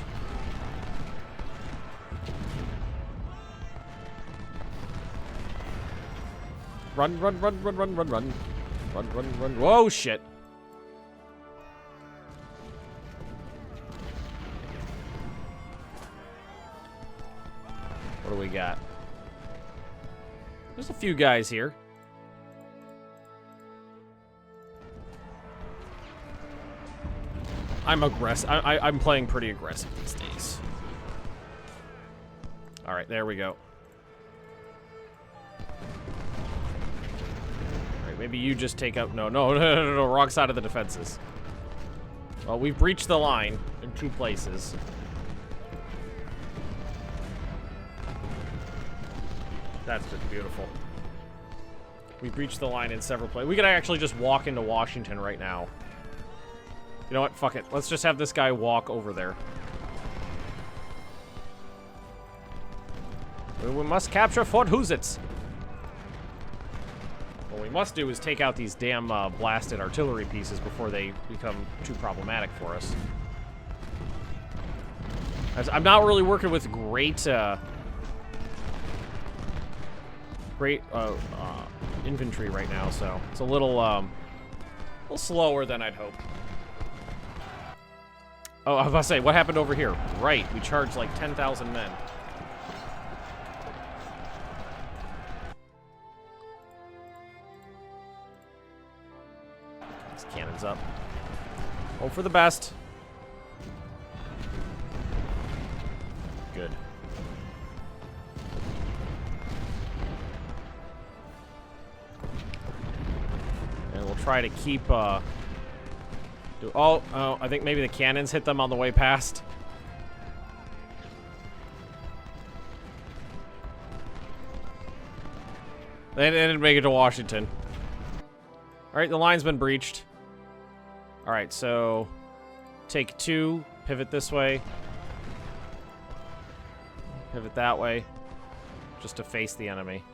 Run, run, run, run, run, run, run. Run, run, run. Whoa, shit. What do we got? There's a few guys here. I'm aggressive. I'm playing pretty aggressive these days. All right, there we go. All right, maybe you just take out. No, wrong side of the defenses. Well, we've breached the line in 2 places. That's just beautiful. We breached the line in several places. We could actually just walk into Washington right now. You know what? Fuck it. Let's just have this guy walk over there. We must capture Fort Hoositz. What we must do is take out these damn blasted artillery pieces before they become too problematic for us. I'm not really working with great infantry right now, so it's a little slower than I'd hoped. Oh, I was about to say, what happened over here? Right, we charged like 10,000 men. These cannons up. Hope for the best. Good. And we'll try to keep, Oh, I think maybe the cannons hit them on the way past. They didn't make it to Washington. Alright, the line's been breached. Alright, so... take 2, pivot this way. Pivot that way. Just to face the enemy.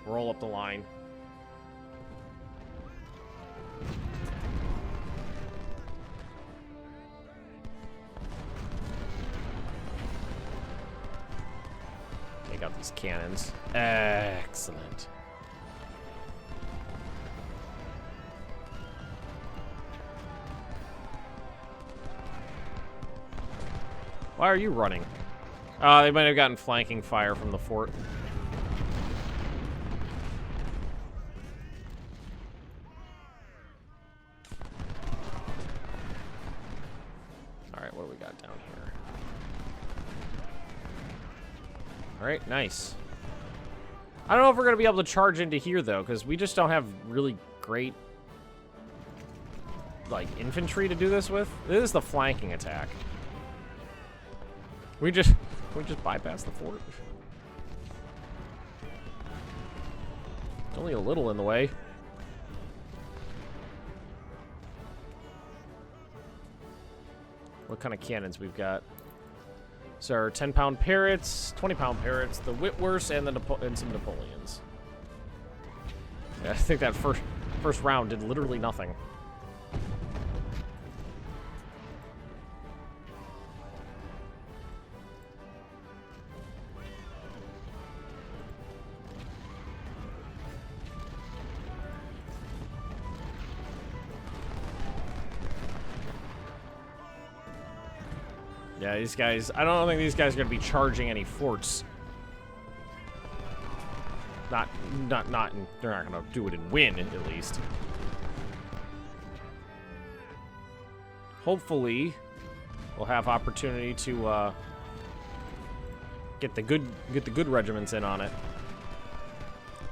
Roll up the line. Out these cannons. Excellent. Why are you running? They might have gotten flanking fire from the fort. Alright, what do we got down here? Alright, nice. I don't know if we're going to be able to charge into here, though, because we just don't have really great, like, infantry to do this with. This is the flanking attack. We just bypass the fort. It's only a little in the way. What kind of cannons we've got? So our 10-pound parrots, 20-pound parrots, the Whitworths, and some Napoleons. Yeah, I think that first round did literally nothing. Yeah, these guys, I don't think these guys are going to be charging any forts. They're not going to do it and win, at least. Hopefully, we'll have opportunity to get the good regiments in on it.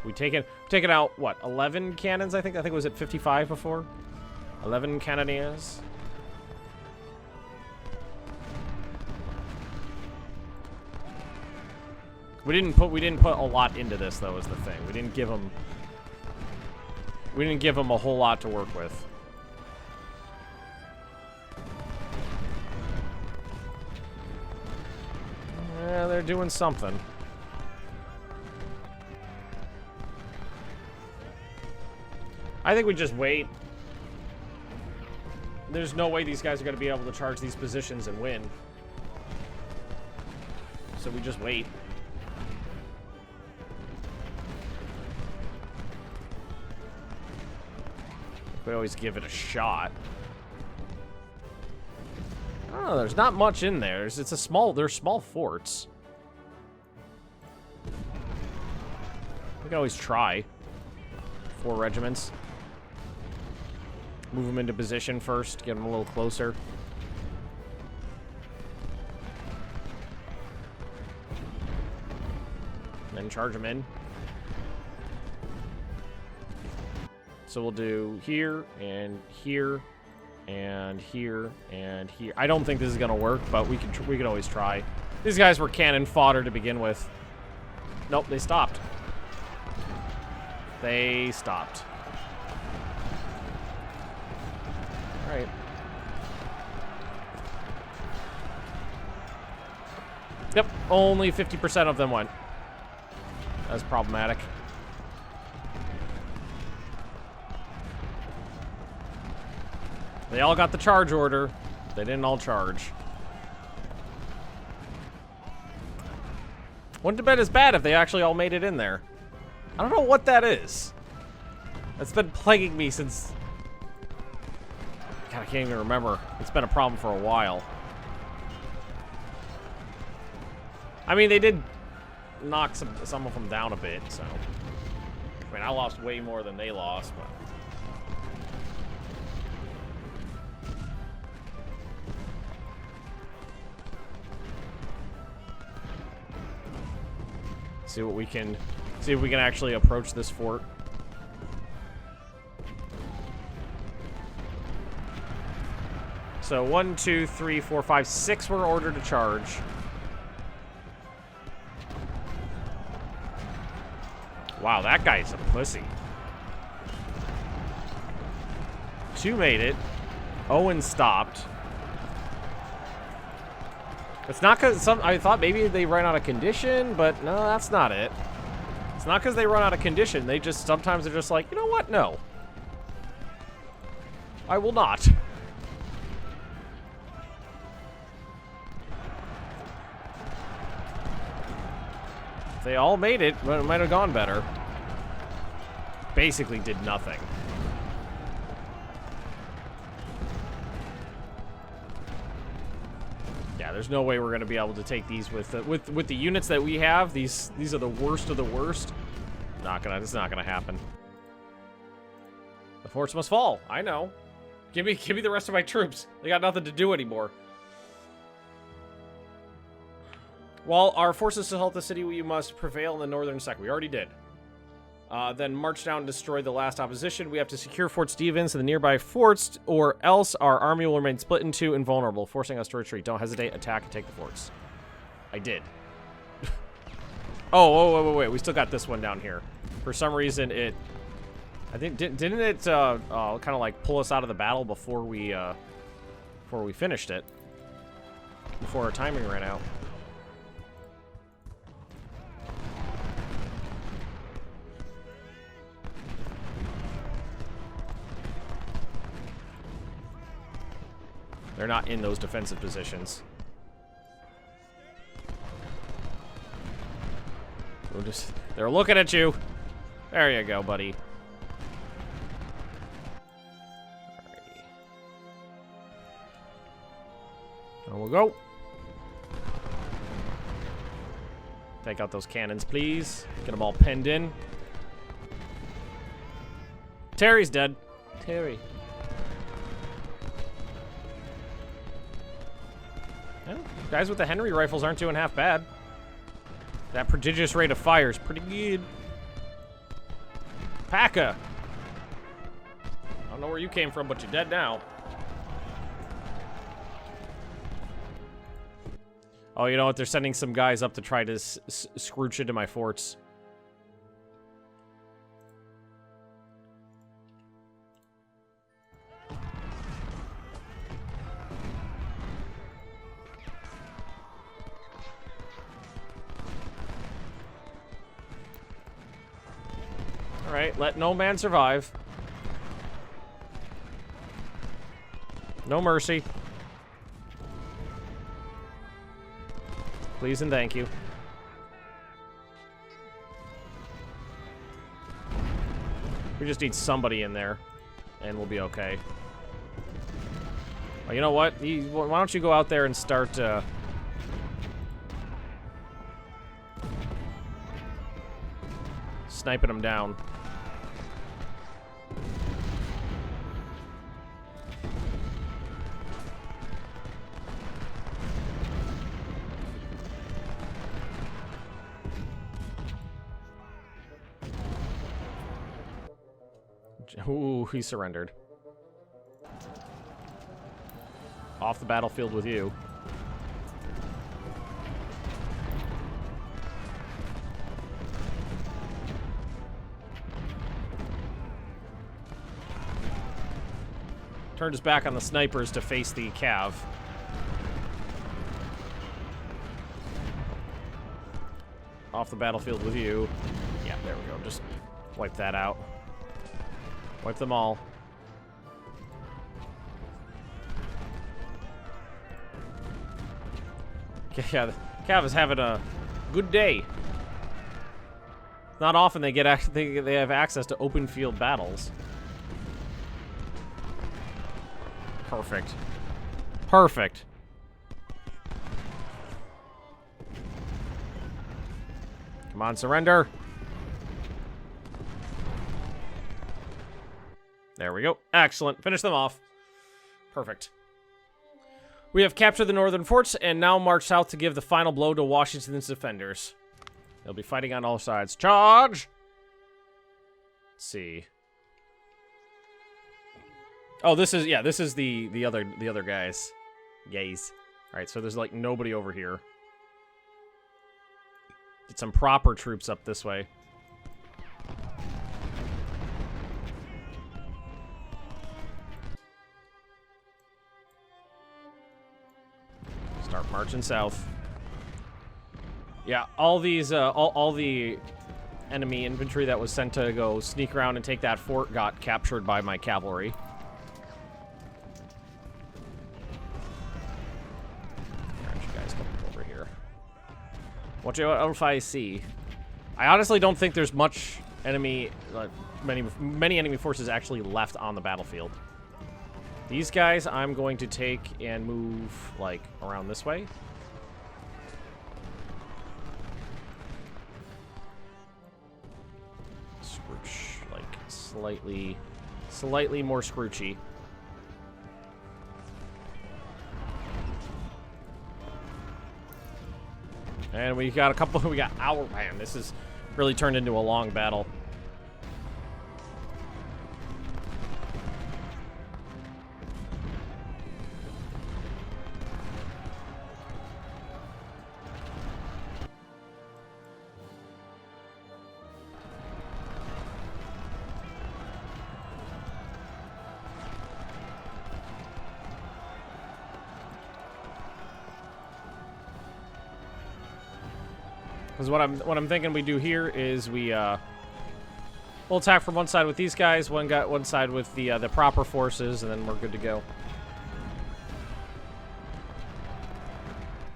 We taken out what, 11 cannons? I think it was at 55 before. 11 cannoneers. We didn't put a lot into this, though, is the thing. We didn't give them a whole lot to work with. Yeah, they're doing something. I think we just wait. There's no way these guys are going to be able to charge these positions and win. So we just wait. We always give it a shot. Oh, there's not much in there. It's a small, they're small forts. We can always try. 4 regiments. Move them into position first, get them a little closer. Then charge them in. So we'll do here, and here, and here, and here. I don't think this is gonna work, but we could always try. These guys were cannon fodder to begin with. Nope, they stopped. They stopped. All right. Yep, only 50% of them went. That's problematic. They all got the charge order. They didn't all charge. Wouldn't have been as bad if they actually all made it in there. I don't know what that is. That's been plaguing me since... God, I can't even remember. It's been a problem for a while. I mean, they did knock some of them down a bit, so... I mean, I lost way more than they lost, but... See what we can... See if we can actually approach this fort. So 1, 2, 3, 4, 5, 6 were ordered to charge. Wow, that guy's a pussy. 2 made it. Owen stopped. It's not because I thought maybe they ran out of condition, but no, that's not it. It's not because they run out of condition. They just, sometimes they're just like, you know what? No. I will not. If they all made it, but it might have gone better. Basically did nothing. Yeah, there's no way we're going to be able to take these with the units that we have. These are the worst of the worst. It's not gonna happen. The forts must fall. I know. Give me the rest of my troops. They got nothing to do anymore. While our forces to help the city, we must prevail in the northern sector. We already did. Then march down and destroy the last opposition. We have to secure Fort Stevens and the nearby forts, or else our army will remain split in two and vulnerable, forcing us to retreat. Don't hesitate, attack, and take the forts. I did. Oh, wait. We still got this one down here. For some reason, it... I think, didn't it kind of like pull us out of the battle before we finished it? Before our timing ran out. They're not in those defensive positions. They're looking at you. There you go, buddy. Alrighty. And we'll go. Take out those cannons, please. Get them all pinned in. Terry's dead. Terry. Yeah, guys with the Henry rifles aren't doing half bad. That prodigious rate of fire is pretty good. Paka! I don't know where you came from, but you're dead now. Oh, you know what? They're sending some guys up to try to scrooge into my forts. Alright, let no man survive. No mercy. Please and thank you. We just need somebody in there, and we'll be okay. Oh, you know what? Why don't you go out there and start... sniping them down. Ooh, he surrendered. Off the battlefield with you. Turned his back on the snipers to face the cav. Off the battlefield with you. Yeah, there we go. Just wipe that out. Wipe them all. Yeah, the cav is having a good day. Not often they have access to open field battles. Perfect. Perfect. Come on, surrender. There we go. Excellent. Finish them off. Perfect. We have captured the northern forts and now march south to give the final blow to Washington's defenders. They'll be fighting on all sides. Charge! Let's see. Oh, this is the other guys. Gays. Alright, so there's like nobody over here. Get some proper troops up this way. Start marching south. Yeah, all these, all the enemy infantry that was sent to go sneak around and take that fort got captured by my cavalry. Aren't you guys coming over here? Watch out if I see. I honestly don't think there's much enemy, many enemy forces actually left on the battlefield. These guys I'm going to take and move, like, around this way. Scrooch, like, slightly more scroochy. And we got a couple, man, this has really turned into a long battle. Because what I'm thinking we do here is we'll attack from one side with these guys, one side with the proper forces, and then we're good to go.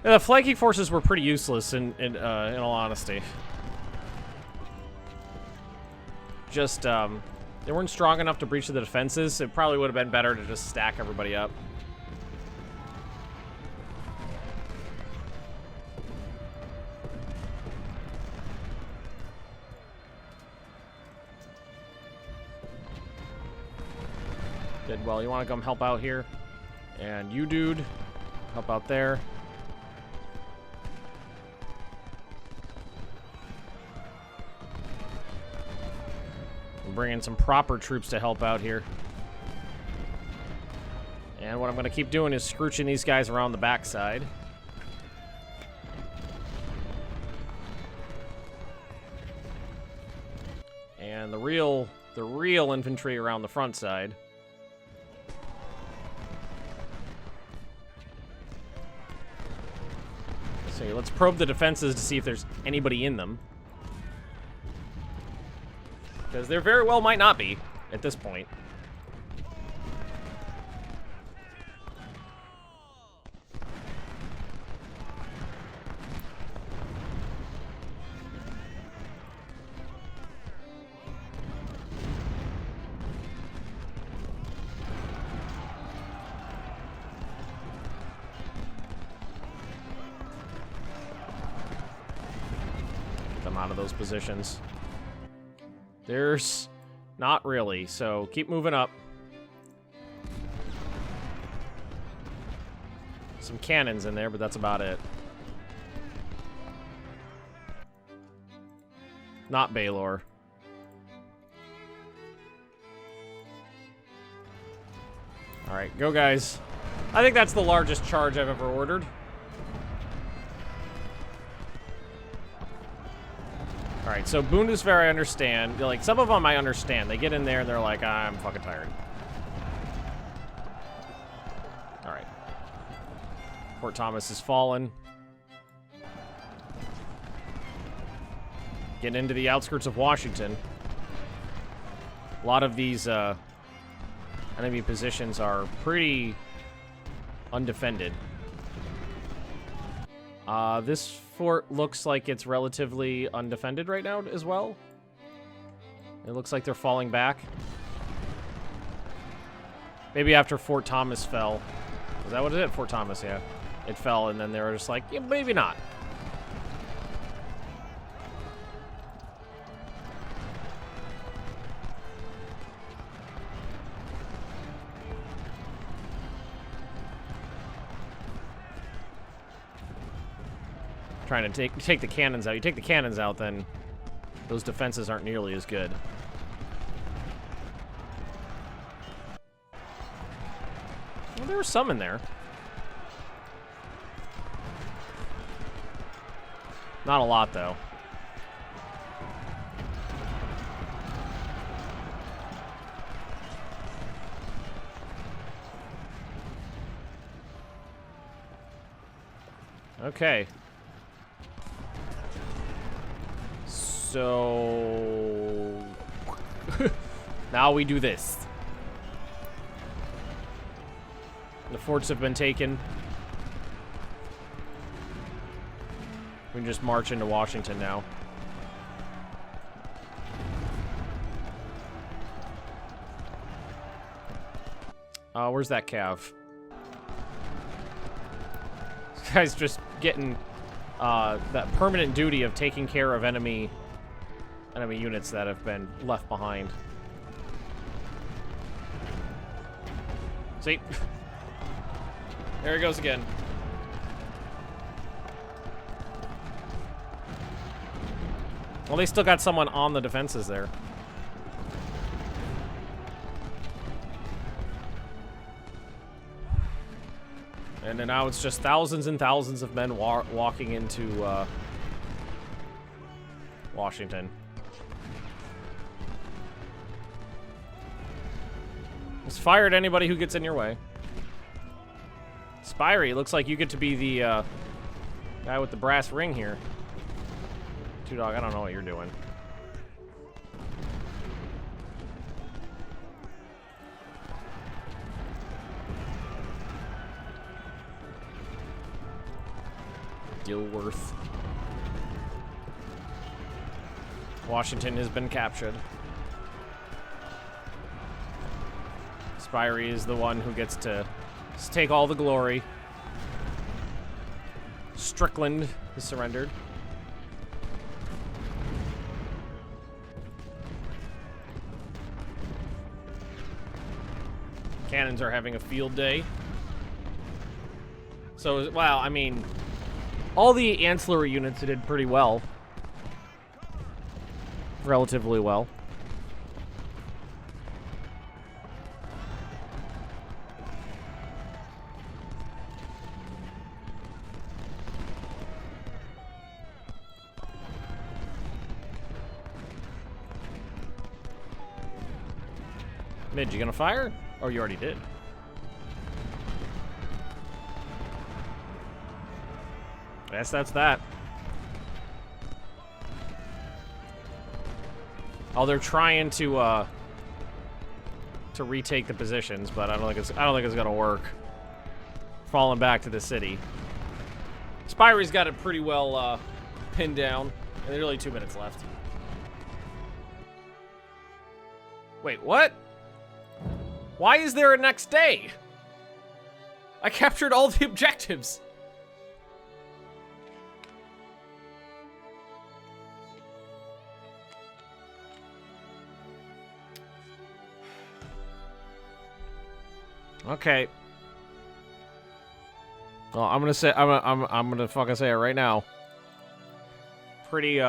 Yeah, the flanking forces were pretty useless in all honesty. Just they weren't strong enough to breach the defenses. It probably would have been better to just stack everybody up. Well, you want to come help out here? And you, dude, help out there. And bring in some proper troops to help out here. And what I'm going to keep doing is scrooching these guys around the backside. And the real infantry around the front side. So let's probe the defenses to see if there's anybody in them. Because there very well might not be at this point. out of those positions. There's not really, so keep moving up. Some cannons in there, but that's about it. Not Baylor. Alright, go guys. I think that's the largest charge I've ever ordered. Alright, so Bundeswehr I understand. Like, some of them I understand. They get in there and they're like, I'm fucking tired. Alright. Fort Thomas has fallen. Getting into the outskirts of Washington. A lot of these enemy positions are pretty undefended. This fort looks like it's relatively undefended right now as well. It looks like they're falling back. Maybe after Fort Thomas fell. Is that what it is? Fort Thomas, yeah. It fell, and then they were just like, yeah, maybe not. Trying to take the cannons out. You take the cannons out, then those defenses aren't nearly as good. Well, there were some in there. Not a lot, though. Okay. So now we do this. The forts have been taken. We can just march into Washington now. Where's that cav? This guy's just getting that permanent duty of taking care of enemy units that have been left behind. See? There he goes again. Well, they still got someone on the defenses there. And then now it's just thousands and thousands of men walking into Washington. Just fire at anybody who gets in your way. Spirey, looks like you get to be the guy with the brass ring here. Two Dog, I don't know what you're doing. Dilworth. Washington has been captured. Spirey is the one who gets to take all the glory. Strickland has surrendered. Cannons are having a field day. So, well, I mean, all the ancillary units did pretty well. Relatively well. Mid, you gonna fire? Oh, you already did. Guess that's that. Oh, they're trying to retake the positions, but I don't think it's gonna work. Falling back to the city. Spirey's got it pretty well pinned down, and there's only 2 minutes left. Wait, what? Why is there a next day? I captured all the objectives. Okay. Well, I'm gonna say I'm gonna fucking say it right now. Pretty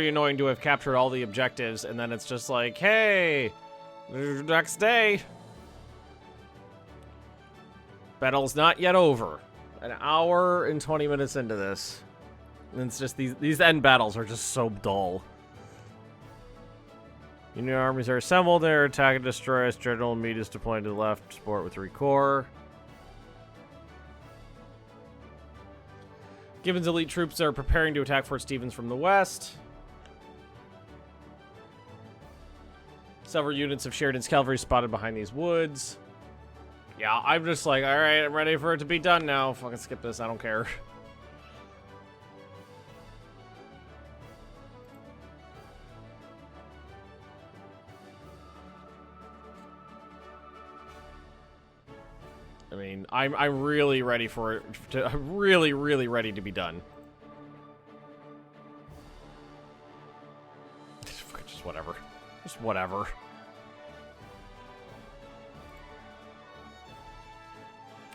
annoying to have captured all the objectives and then it's just like, hey, next day. Battle's not yet over. An hour and 20 minutes into this. And it's just these end battles are just so dull. Union armies are assembled. They're attack and destroy us. General Meade is deployed to the left. Support with 3 corps. Gibbon's elite troops are preparing to attack Fort Stevens from the west. Several units of Sheridan's cavalry spotted behind these woods. Yeah, I'm just like, alright, I'm ready for it to be done now. Fucking skip this, I don't care. I mean, I'm really ready for it to, I'm really ready to be done. Just whatever. Just whatever.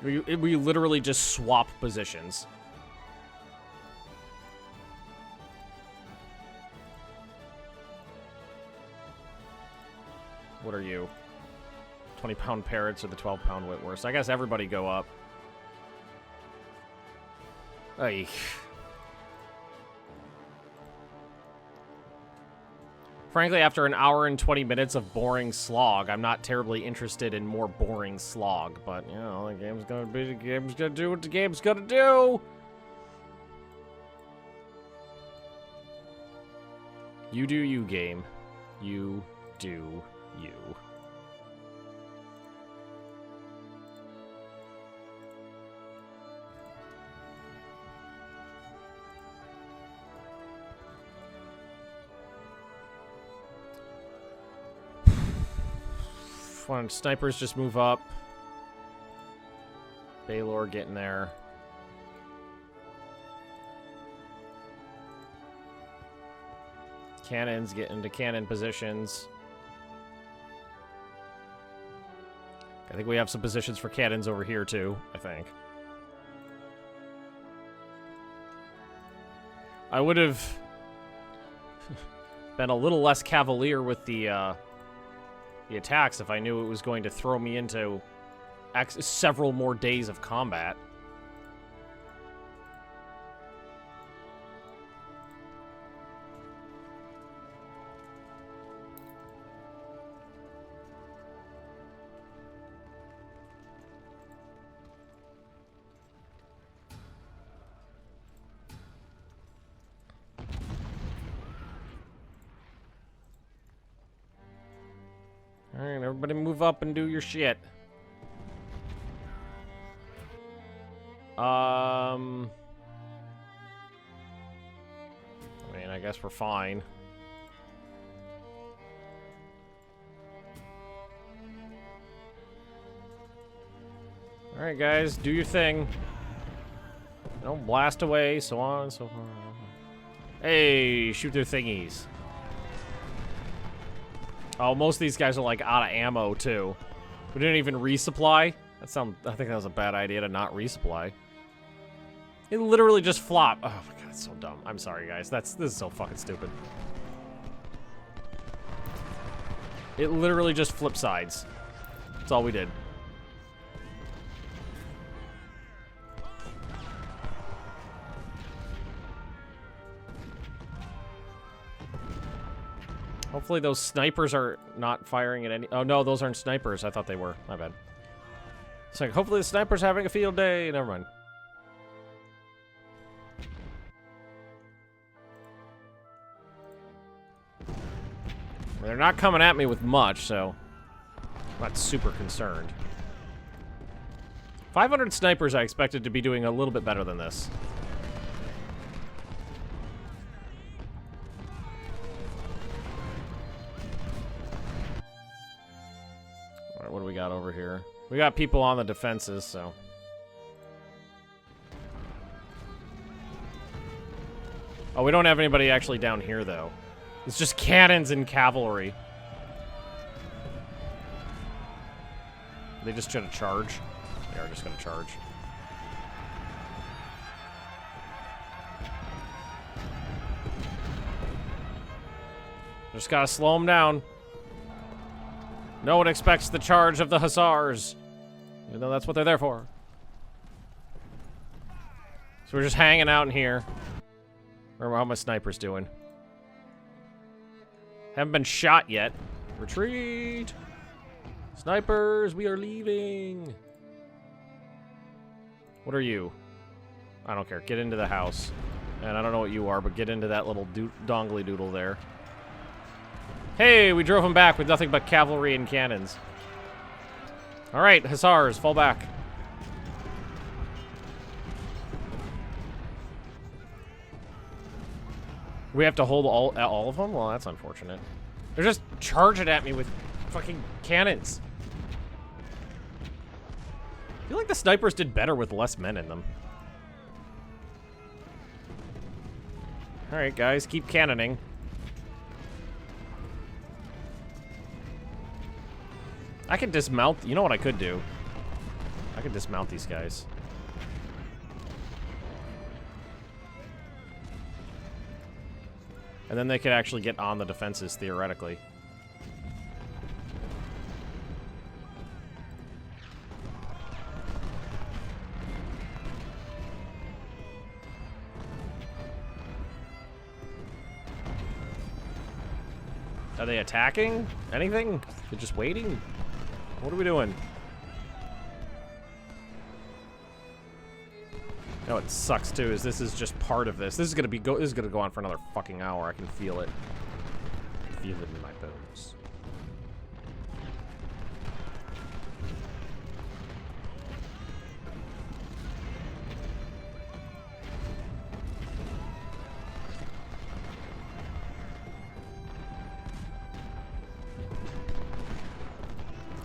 We literally just swap positions. What are you? 20-pound parrots or the 12-pound Whitworths? I guess everybody go up. Ay. Frankly, after an hour and 20 minutes of boring slog, I'm not terribly interested in more boring slog, but, you know, the game's gonna do what the game's gonna do! You do you, game. You do you. Why don't snipers just move up? Baylor getting there. Cannons get into cannon positions. I think we have some positions for cannons over here too, I think. I would have been a little less cavalier with the attacks if I knew it was going to throw me into several more days of combat. Alright, everybody move up and do your shit. I mean, I guess we're fine. Alright, guys, do your thing. Don't blast away, so on and so forth. Hey, shoot their thingies. Oh, most of these guys are like out of ammo too. We didn't even resupply. I think that was a bad idea to not resupply. It literally just flopped. Oh my god, it's so dumb. I'm sorry, guys. This is so fucking stupid. It literally just flipped sides. That's all we did. Hopefully those snipers are not firing at any... Oh, no, those aren't snipers. I thought they were. My bad. It's like, hopefully the sniper's having a field day. Never mind. They're not coming at me with much, so... I'm not super concerned. 500 snipers I expected to be doing a little bit better than this. What do we got over here? We got people on the defenses, so... Oh, we don't have anybody actually down here, though. It's just cannons and cavalry. They just gonna charge. They are just gonna charge. Just gotta slow them down. No one expects the charge of the hussars, even though that's what they're there for. So we're just hanging out in here. Or how my sniper's doing. Haven't been shot yet. Retreat! Snipers, we are leaving. What are you? I don't care. Get into the house. And I don't know what you are, but get into that little dongly doodle there. Hey, we drove him back with nothing but cavalry and cannons. All right, hussars, fall back. We have to hold all of them? Well, that's unfortunate. They're just charging at me with fucking cannons. I feel like the snipers did better with less men in them. All right, guys, keep cannoning. I could dismount. You know what I could do? I could dismount these guys. And then they could actually get on the defenses, theoretically. Are they attacking? Anything? They're just waiting? What are we doing? You know what sucks too is this is just part of this. This is gonna go on for another fucking hour. I can feel it. I can feel it in my bones.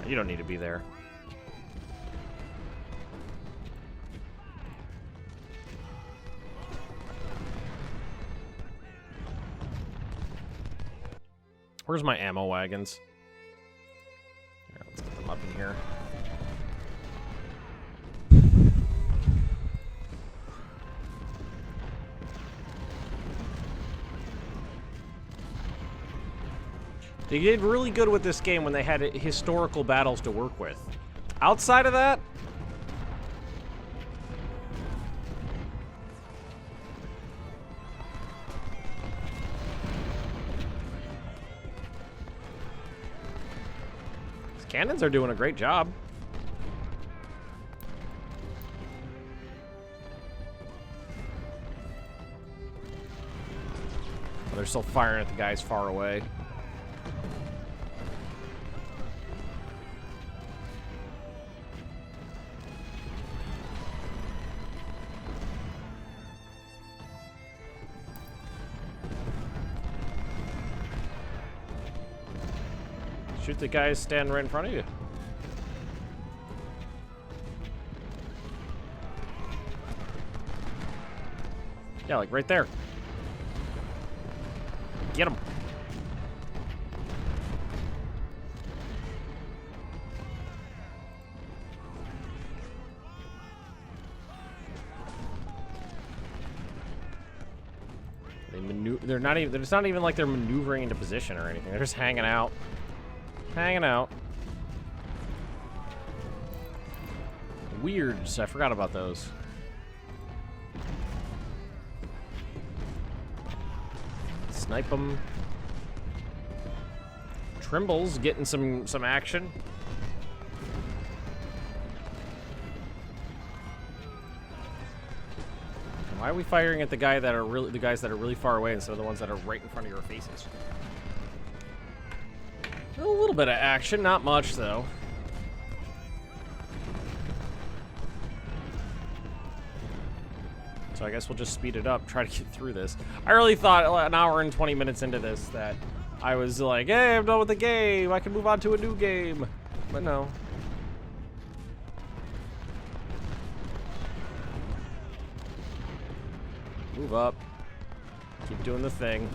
You don't need to be there. Where's my ammo wagons? Yeah, let's get them up in here. They did really good with this game when they had historical battles to work with. Outside of that, these cannons are doing a great job. But they're still firing at the guys far away. Shoot the guys standing right in front of you. Yeah, like right there. Get them. They're not even. It's not even like they're maneuvering into position or anything. They're just hanging out. Hanging out. Weirds. I forgot about those. Snipe them. Trimble's getting some action. Why are we firing at the guys that are really far away instead of the ones that are right in front of your faces? A little bit of action, not much though. So I guess we'll just speed it up, try to get through this. I really thought an hour and 20 minutes into this that I was like, hey, I'm done with the game. I can move on to a new game. But no. Move up. Keep doing the thing.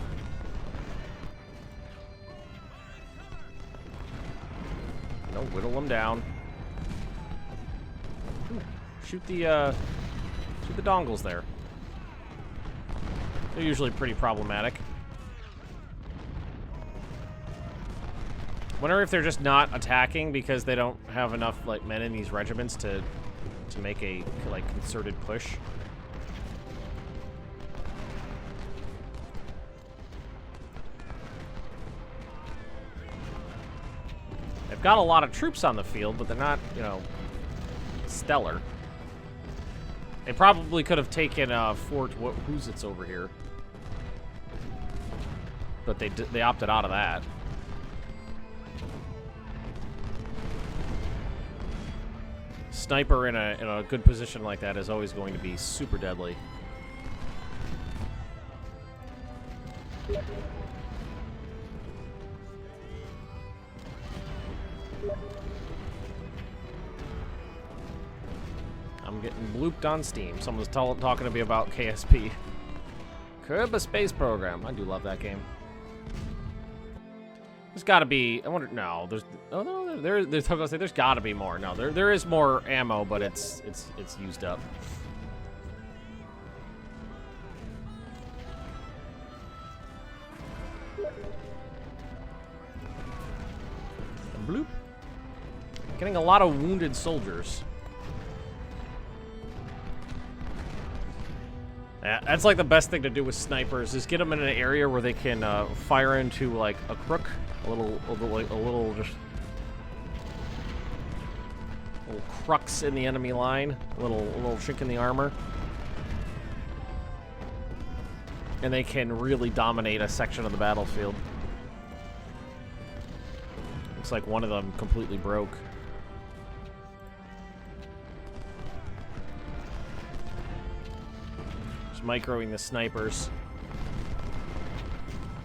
No, whittle them down. shoot the dongles there. They're usually pretty problematic. Wonder if they're just not attacking because they don't have enough like men in these regiments to make a like concerted push. They've got a lot of troops on the field, but they're not, you know, stellar. They probably could have taken Fort who's it's over here, but they opted out of that. Sniper in a good position like that is always going to be super deadly. I'm getting blooped on Steam. Someone's talking to me about KSP. Curb a Space Program. I do love that game. There's got to be. I wonder. No, there's. Oh no, there's. I was gonna say there's got to be more. No, there is more ammo, but it's used up. Bloop. Getting a lot of wounded soldiers. Yeah, that's like the best thing to do with snipers is get them in an area where they can fire into like a crook, a little just little crux in the enemy line, a little chink in the armor, and they can really dominate a section of the battlefield. Looks like one of them completely broke. Microing the snipers.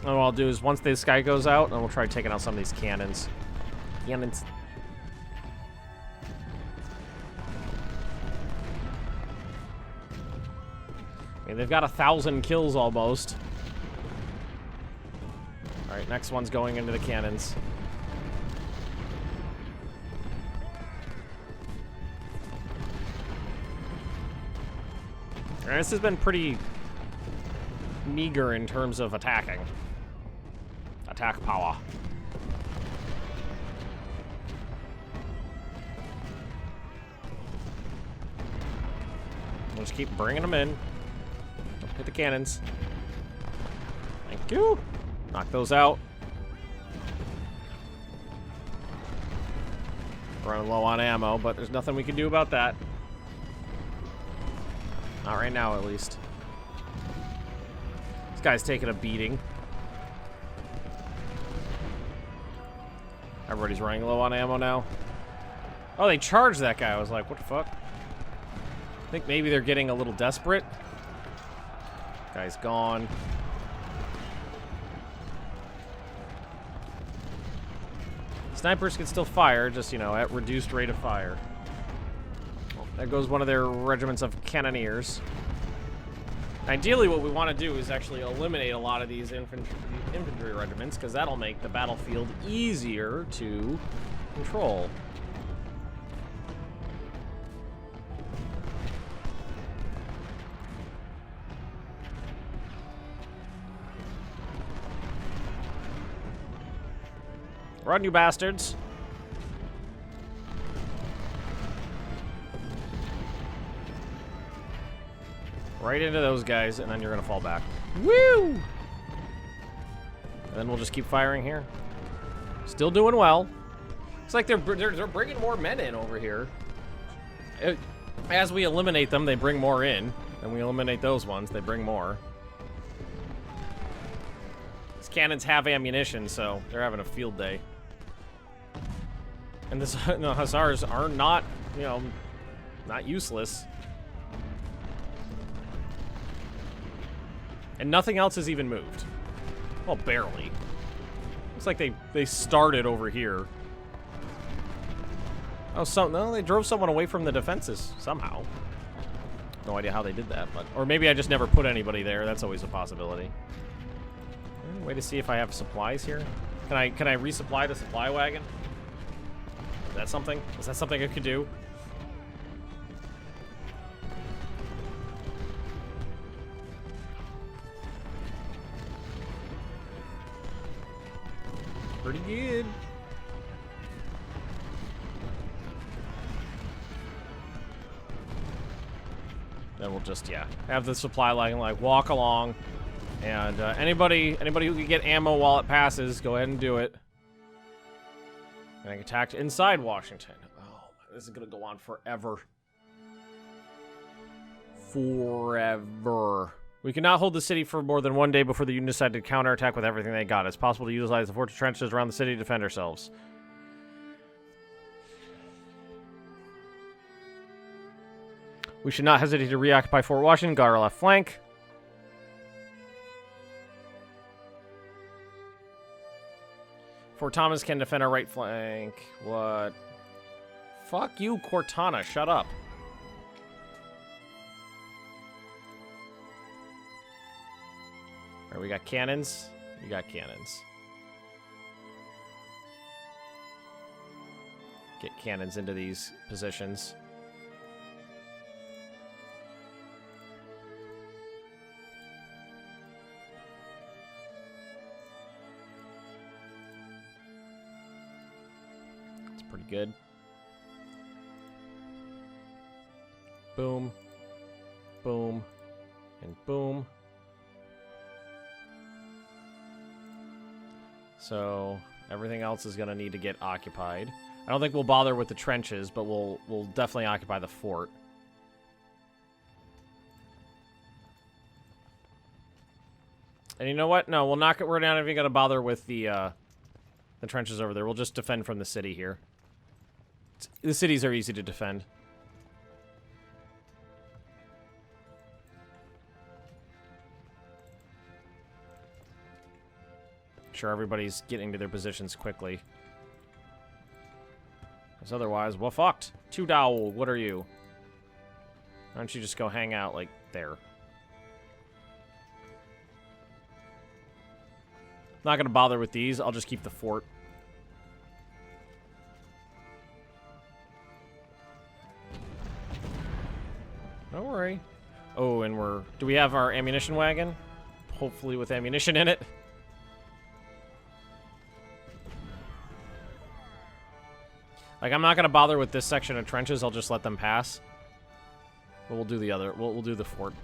And what I'll do is once this guy goes out, then we'll try taking out some of these cannons. Cannons. I mean, they've got 1,000 kills almost. All right, next one's going into the cannons. This has been pretty meager in terms of attacking. Attack power. We'll just keep bringing them in. Hit the cannons. Thank you. Knock those out. Running low on ammo, but there's nothing we can do about that. Not right now, at least. This guy's taking a beating. Everybody's running low on ammo now. Oh, they charged that guy. I was like, what the fuck? I think maybe they're getting a little desperate. Guy's gone. Snipers can still fire, just, you know, at reduced rate of fire. There goes one of their regiments of cannoneers. Ideally, what we want to do is actually eliminate a lot of these infantry regiments, because that'll make the battlefield easier to control. Run, you bastards. Right into those guys, and then you're gonna fall back. Woo! And then we'll just keep firing here. Still doing well. It's like they're bringing more men in over here. As we eliminate them, they bring more in. And we eliminate those ones, they bring more. These cannons have ammunition, so they're having a field day. And the Hussars are not, you know, not useless. And nothing else has even moved. Well, barely. Looks like they started over here. Oh, no, they drove someone away from the defenses somehow. No idea how they did that, but... Or maybe I just never put anybody there. That's always a possibility. Way to see if I have supplies here. Can I resupply the supply wagon? Is that something? Is that something I could do? good. Then we'll just, yeah, have the supply line, like, walk along. And anybody who can get ammo while it passes, go ahead and do it. Getting attacked inside Washington. Oh, this is gonna go on forever. Forever. We cannot hold the city for more than 1 day before the Union decide to counterattack with everything they got. It's possible to utilize the fortress trenches around the city to defend ourselves. We should not hesitate to reoccupy Fort Washington, guard our left flank. Fort Thomas can defend our right flank. What? Fuck you, Cortana. Shut up. Alright, we got cannons. We got cannons. Get cannons into these positions. It's pretty good. Boom. Boom. And boom. So everything else is going to need to get occupied. I don't think we'll bother with the trenches, but we'll definitely occupy the fort. And you know what? No, we're not even going to bother with the trenches over there. We'll just defend from the city here. The cities are easy to defend. Sure, everybody's getting to their positions quickly. Because otherwise, well, fucked. Two Dowel, what are you? Why don't you just go hang out, like, there? Not gonna bother with these. I'll just keep the fort. Don't worry. Oh, and do we have our ammunition wagon? Hopefully with ammunition in it. Like, I'm not gonna bother with this section of trenches. I'll just let them pass. But we'll do the other. We'll do the fort.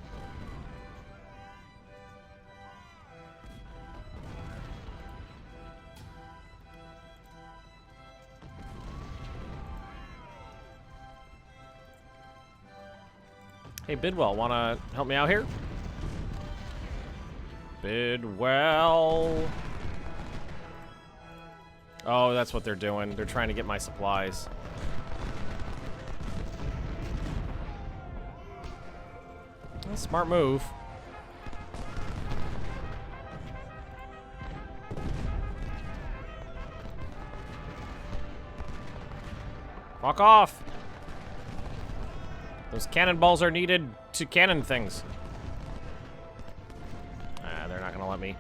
Hey, Bidwell, wanna help me out here? Bidwell. Oh, that's what they're doing. They're trying to get my supplies. Smart move. Fuck off. Those cannonballs are needed to cannon things. They're not gonna let me.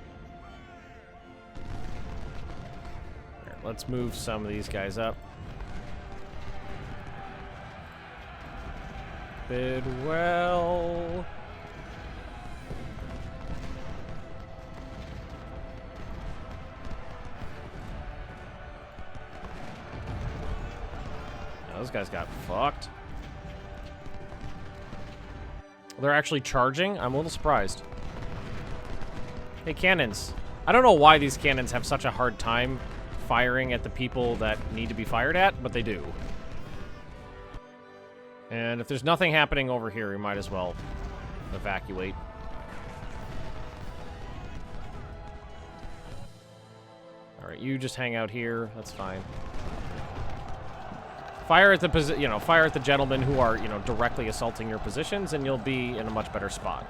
Let's move some of these guys up. Bidwell. Those guys got fucked. They're actually charging? I'm a little surprised. Hey, cannons. I don't know why these cannons have such a hard time firing at the people that need to be fired at, but they do. And if there's nothing happening over here, we might as well evacuate. Alright, you just hang out here. That's fine. Fire at the fire at the gentlemen who are, directly assaulting your positions, and you'll be in a much better spot.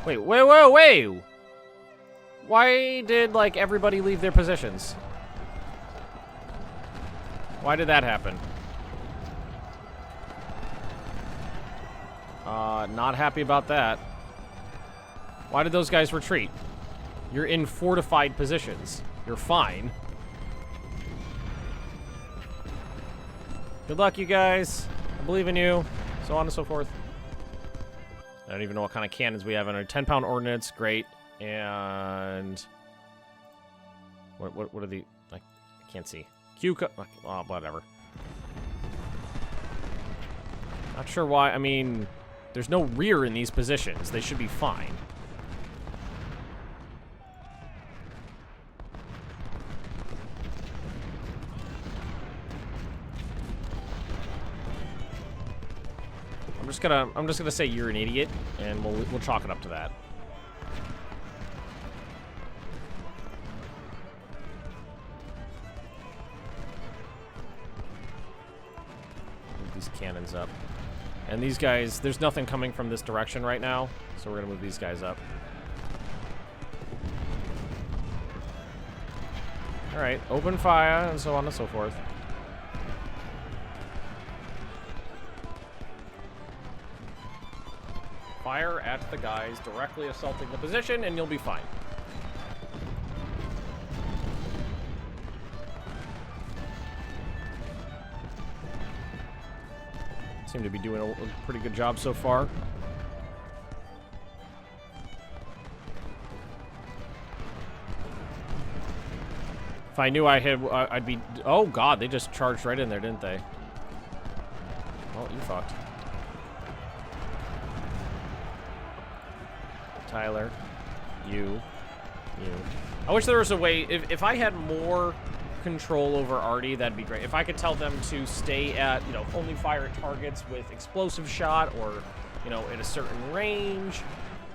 Wait. Why did, everybody leave their positions? Why did that happen? Not happy about that. Why did those guys retreat? You're in fortified positions. You're fine. Good luck, you guys. I believe in you. So on and so forth. I don't even know what kind of cannons we have in our 10-pound ordnance. Great. And What are the... I can't see. Q... Oh, whatever. Not sure why. I mean, there's no rear in these positions. They should be fine. I'm just gonna say you're an idiot, and we'll chalk it up to that. Move these cannons up. And these guys, there's nothing coming from this direction right now, so we're gonna move these guys up. Alright, open fire, and so on and so forth. Fire at the guys directly assaulting the position, and you'll be fine. Seem to be doing a pretty good job so far. If I knew I had, I'd be... Oh, God, they just charged right in there, didn't they? Well, you fucked. Tyler, you. I wish there was a way, if I had more control over Artie, that'd be great. If I could tell them to stay at, you know, only fire at targets with explosive shot, or, you know, at a certain range,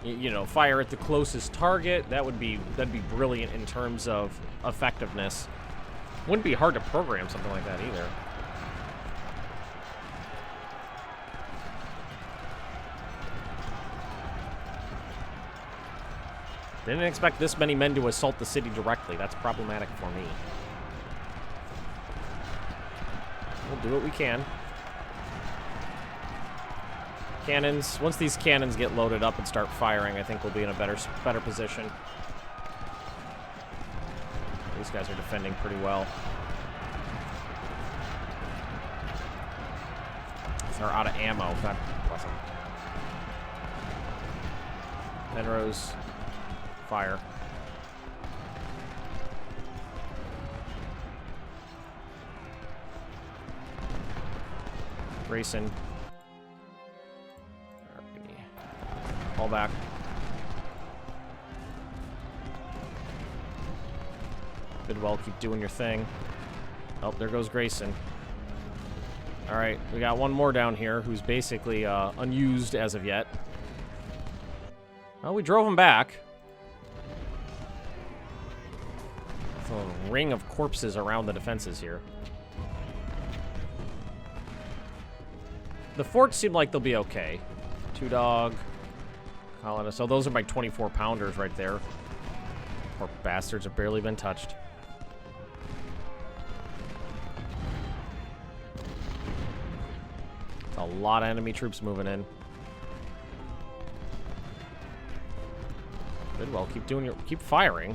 you know, fire at the closest target, that'd be brilliant in terms of effectiveness. Wouldn't be hard to program something like that either. Didn't expect this many men to assault the city directly. That's problematic for me. We'll do what we can. Cannons. Once these cannons get loaded up and start firing, I think we'll be in a better position. These guys are defending pretty well. They're out of ammo. God bless them. Penrose. Fire. Grayson. Fall back. Bidwell, keep doing your thing. Oh, there goes Grayson. Alright, we got one more down here who's basically unused as of yet. Well, we drove him back. A ring of corpses around the defenses here. The forts seem like they'll be okay. Two Dog, Colonist. So those are my 24-pounders right there. Poor bastards have barely been touched. A lot of enemy troops moving in. Bidwell, keep firing.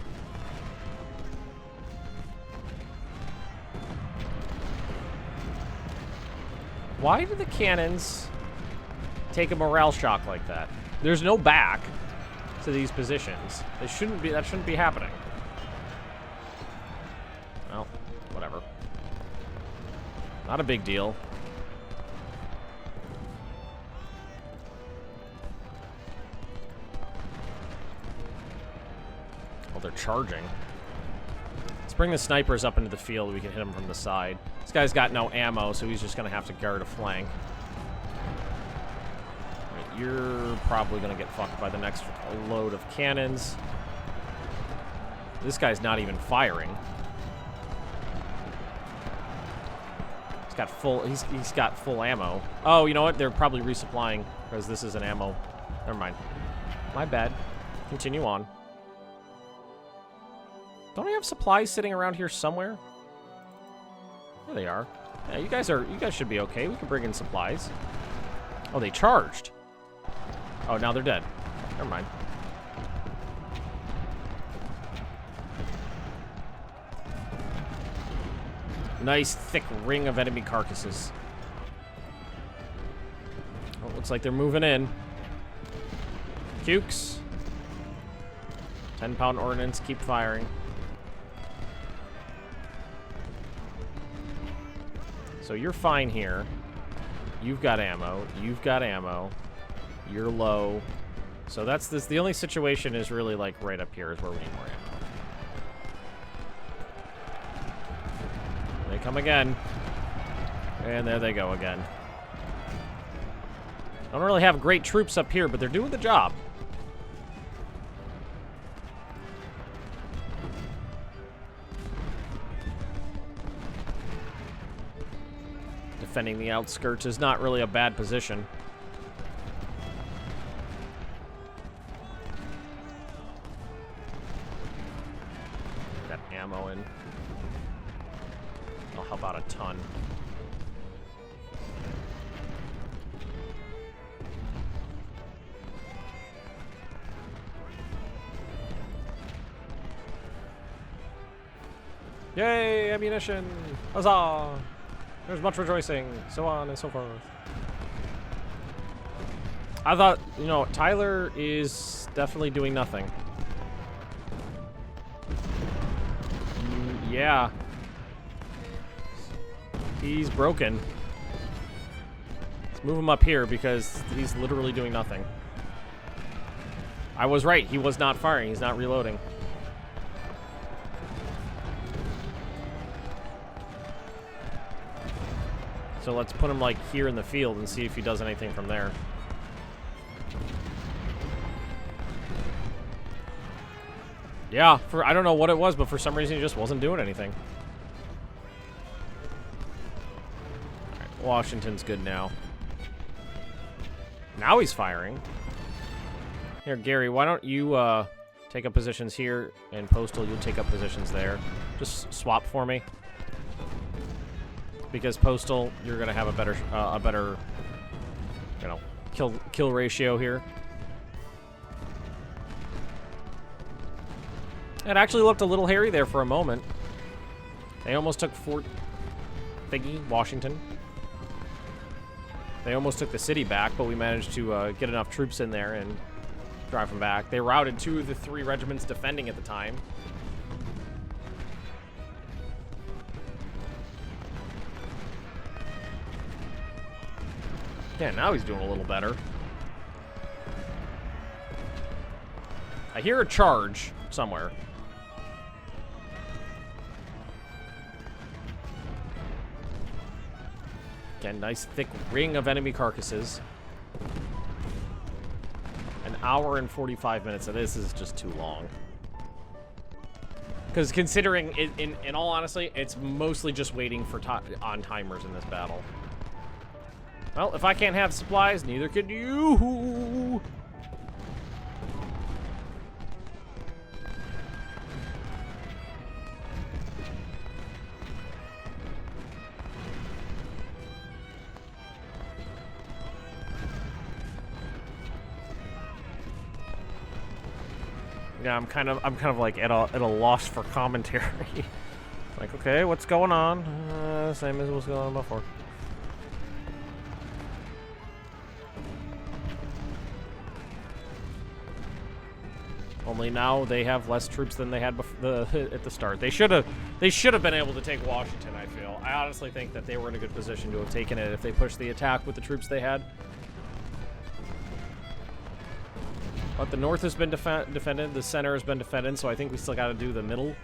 Why do the cannons take a morale shock like that? There's no back to these positions. That shouldn't be happening. Well, whatever. Not a big deal. Oh, they're charging. Let's bring the snipers up into the field. We can hit them from the side. This guy's got no ammo, so he's just going to have to guard a flank. Right, you're probably going to get fucked by the next load of cannons. This guy's not even firing. He's got full ammo. Oh, you know what? They're probably resupplying because this isn't ammo. Never mind. My bad. Continue on. Don't we have supplies sitting around here somewhere? There they are. Yeah, you guys should be okay. We can bring in supplies. Oh, they charged. Oh, now they're dead. Never mind. Nice thick ring of enemy carcasses. Oh, looks like they're moving in. Cukes. 10-pound ordnance. Keep firing. So you're fine here. You've got ammo. You've got ammo. You're low. So that's this. The only situation is really like right up here is where we need more ammo. They come again. And there they go again. I don't really have great troops up here, but they're doing the job. Defending the outskirts is not really a bad position. Got ammo in. Oh, how about a ton? Yay, ammunition! Huzzah! There's much rejoicing, so on and so forth. I thought, you know, Tyler is definitely doing nothing. Yeah. He's broken. Let's move him up here because he's literally doing nothing. I was right, he was not firing, he's not reloading. So let's put him like here in the field and see if he does anything from there. Yeah, I don't know what it was, but for some reason he just wasn't doing anything. All right, Washington's good now. Now he's firing. Here, Gary, why don't you take up positions here, and Postal, you'll take up positions there. Just swap for me. Because Postal, you're gonna have a better, you know, kill ratio here. It actually looked a little hairy there for a moment. They almost took Fort Thingy, Washington. They almost took the city back, but we managed to get enough troops in there and drive them back. They routed 2 of the 3 regiments defending at the time. Yeah, now he's doing a little better. I hear a charge somewhere. Again, nice thick ring of enemy carcasses. An hour and 45 minutes of this is just too long. Because considering, in all honesty, it's mostly just waiting for on timers in this battle. Well, if I can't have supplies, neither can you. Yeah, I'm kind of like at a loss for commentary. Like, okay, what's going on? Same as what's going on before. Only now they have less troops than they had at the start. They should have been able to take Washington, I feel. I honestly think that they were in a good position to have taken it if they pushed the attack with the troops they had. But the north has been defended, the center has been defended, so I think we still got to do the middle.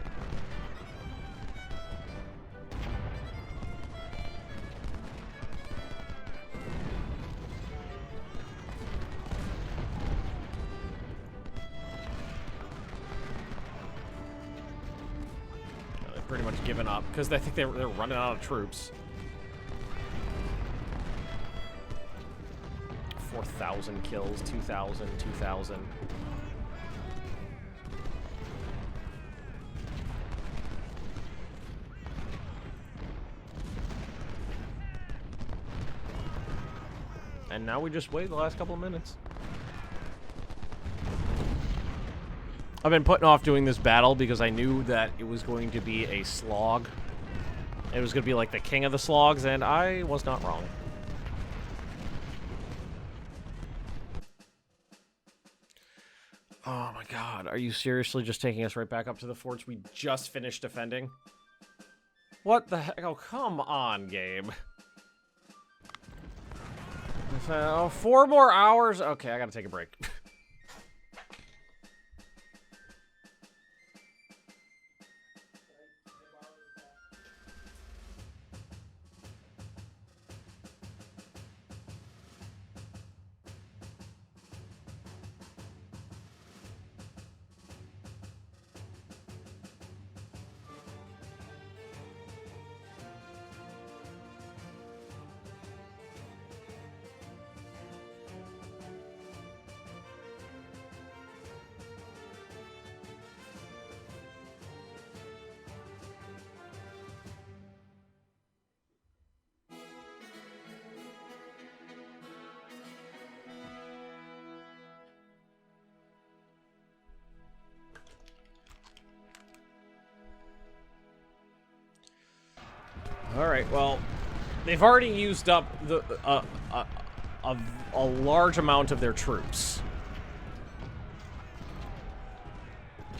Pretty much given up because I think they're running out of troops. 4,000 kills, 2,000, 2,000. And now we just wait the last couple of minutes. I've been putting off doing this battle because I knew that it was going to be a slog. It was going to be like the king of the slogs, and I was not wrong. Oh my god, are you seriously just taking us right back up to the forts we just finished defending? What the heck? Oh, come on, game. 4 more hours? Okay, I gotta take a break. Alright, well, they've already used up the a large amount of their troops.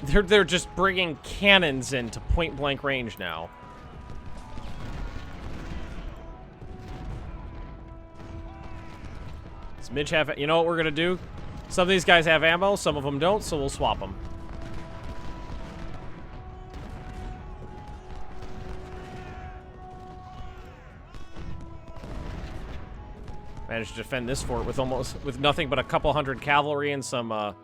They're just bringing cannons into point-blank range now. Does Midge have... You know what we're gonna do? Some of these guys have ammo, some of them don't, so we'll swap them. Managed to defend this fort with nothing but a couple hundred cavalry and some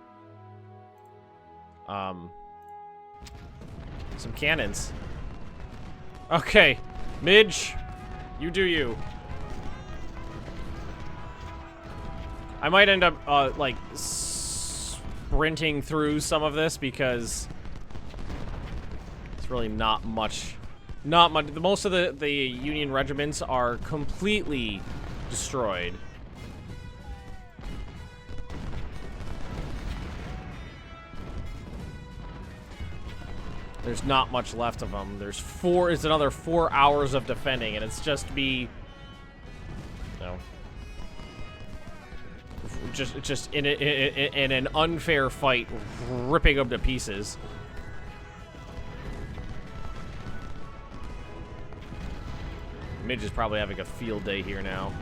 cannons. Okay, Midge, you do you. I might end up like sprinting through some of this because it's really not much. Not much. Most of the Union regiments are completely destroyed. There's not much left of them. It's another 4 hours of defending, and it's just you know, just in an unfair fight, ripping them to pieces. Midge is probably having a field day here now.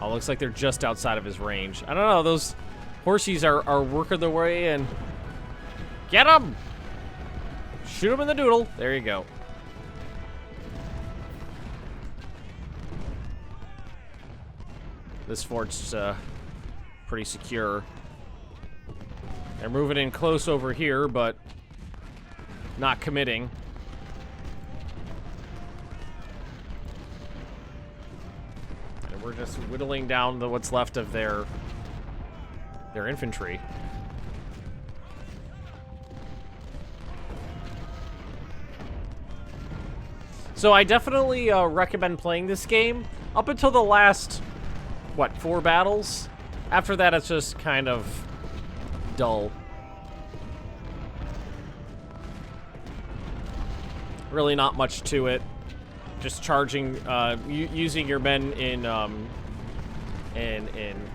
Oh, looks like they're just outside of his range. I don't know, those horsies are working their way in. Get them! Shoot them in the doodle. There you go. This fort's pretty secure. They're moving in close over here, but not committing. We're just whittling down what's left of their infantry. So I definitely recommend playing this game up until the last, what, 4 battles? After that, it's just kind of dull. Really not much to it. Just charging, using your men in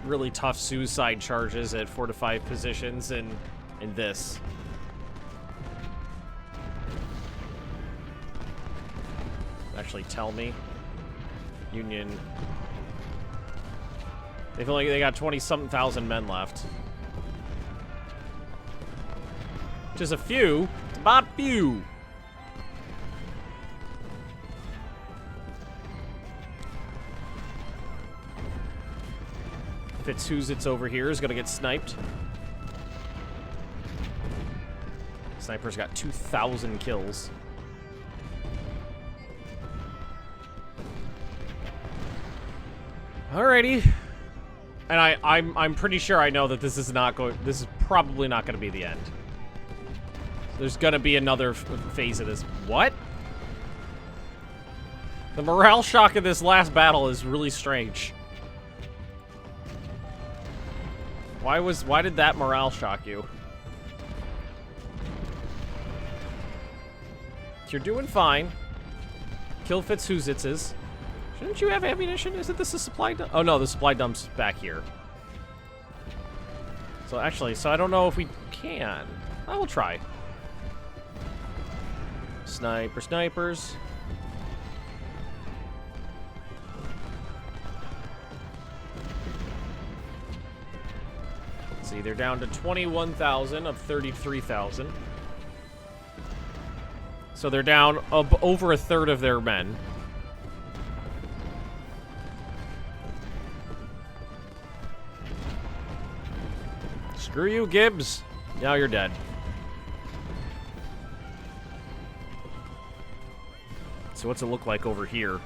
really tough suicide charges at fortified positions, and in this. Actually, tell me, Union. They feel like they got 20-something thousand men left, which is a few. It's about few. Fitzhuzitz over here is gonna get sniped. Sniper's got 2,000 kills. Alrighty. And I'm pretty sure I know that this is probably not gonna be the end. There's gonna be another phase of this. What? The morale shock of this last battle is really strange. Why did that morale shock you? You're doing fine. Kill Fitzhuzitz's. Shouldn't you have ammunition? Isn't this a supply dump? Oh no, the supply dump's back here. So actually, I don't know if we can. I will try. Snipers. see, they're down to 21,000 of 33,000. So they're down over a third of their men. Screw you, Gibbs. Now you're dead. So what's it look like over here?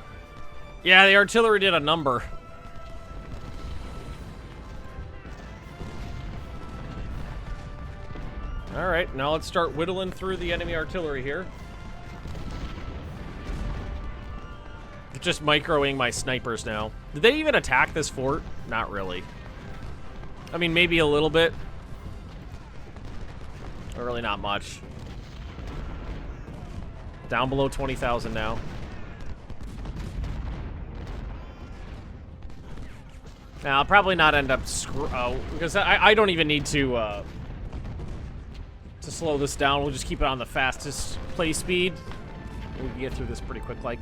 Yeah, the artillery did a number. Alright, now let's start whittling through the enemy artillery here. Just microing my snipers now. Did they even attack this fort? Not really. I mean, maybe a little bit. But really not much. Down below 20,000 now. Now, I'll probably not end up because I don't even need to slow this down. We'll just keep it on the fastest play speed. We can get through this pretty quick, like.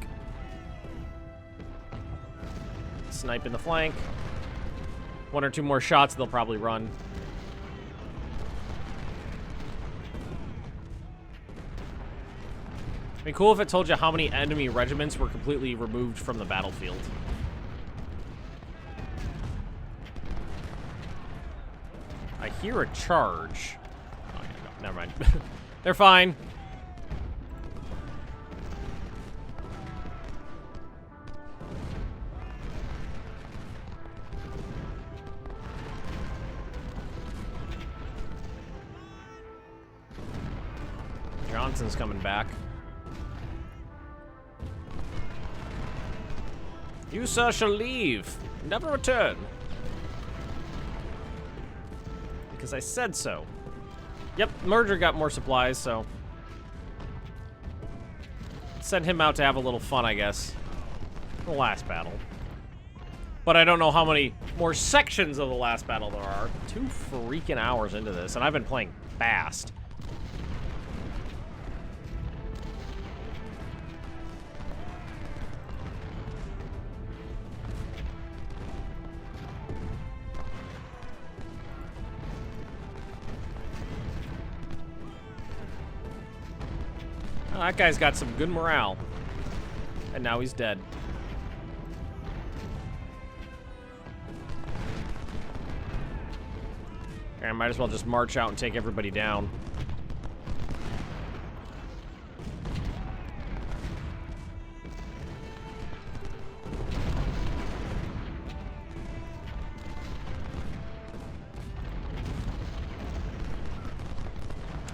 Snipe in the flank. 1 or 2 more shots, they'll probably run. It'd be cool if it told you how many enemy regiments were completely removed from the battlefield. I hear a charge. Oh, yeah, no, never mind. They're fine. Johnson's coming back. You, sir, shall leave. Never return. Because I said so. Yep, Murder got more supplies, so... send him out to have a little fun, I guess. The last battle. But I don't know how many more sections of the last battle there are. 2 freaking hours into this, and I've been playing fast. That guy's got some good morale. And now he's dead. Okay, I might as well just march out and take everybody down.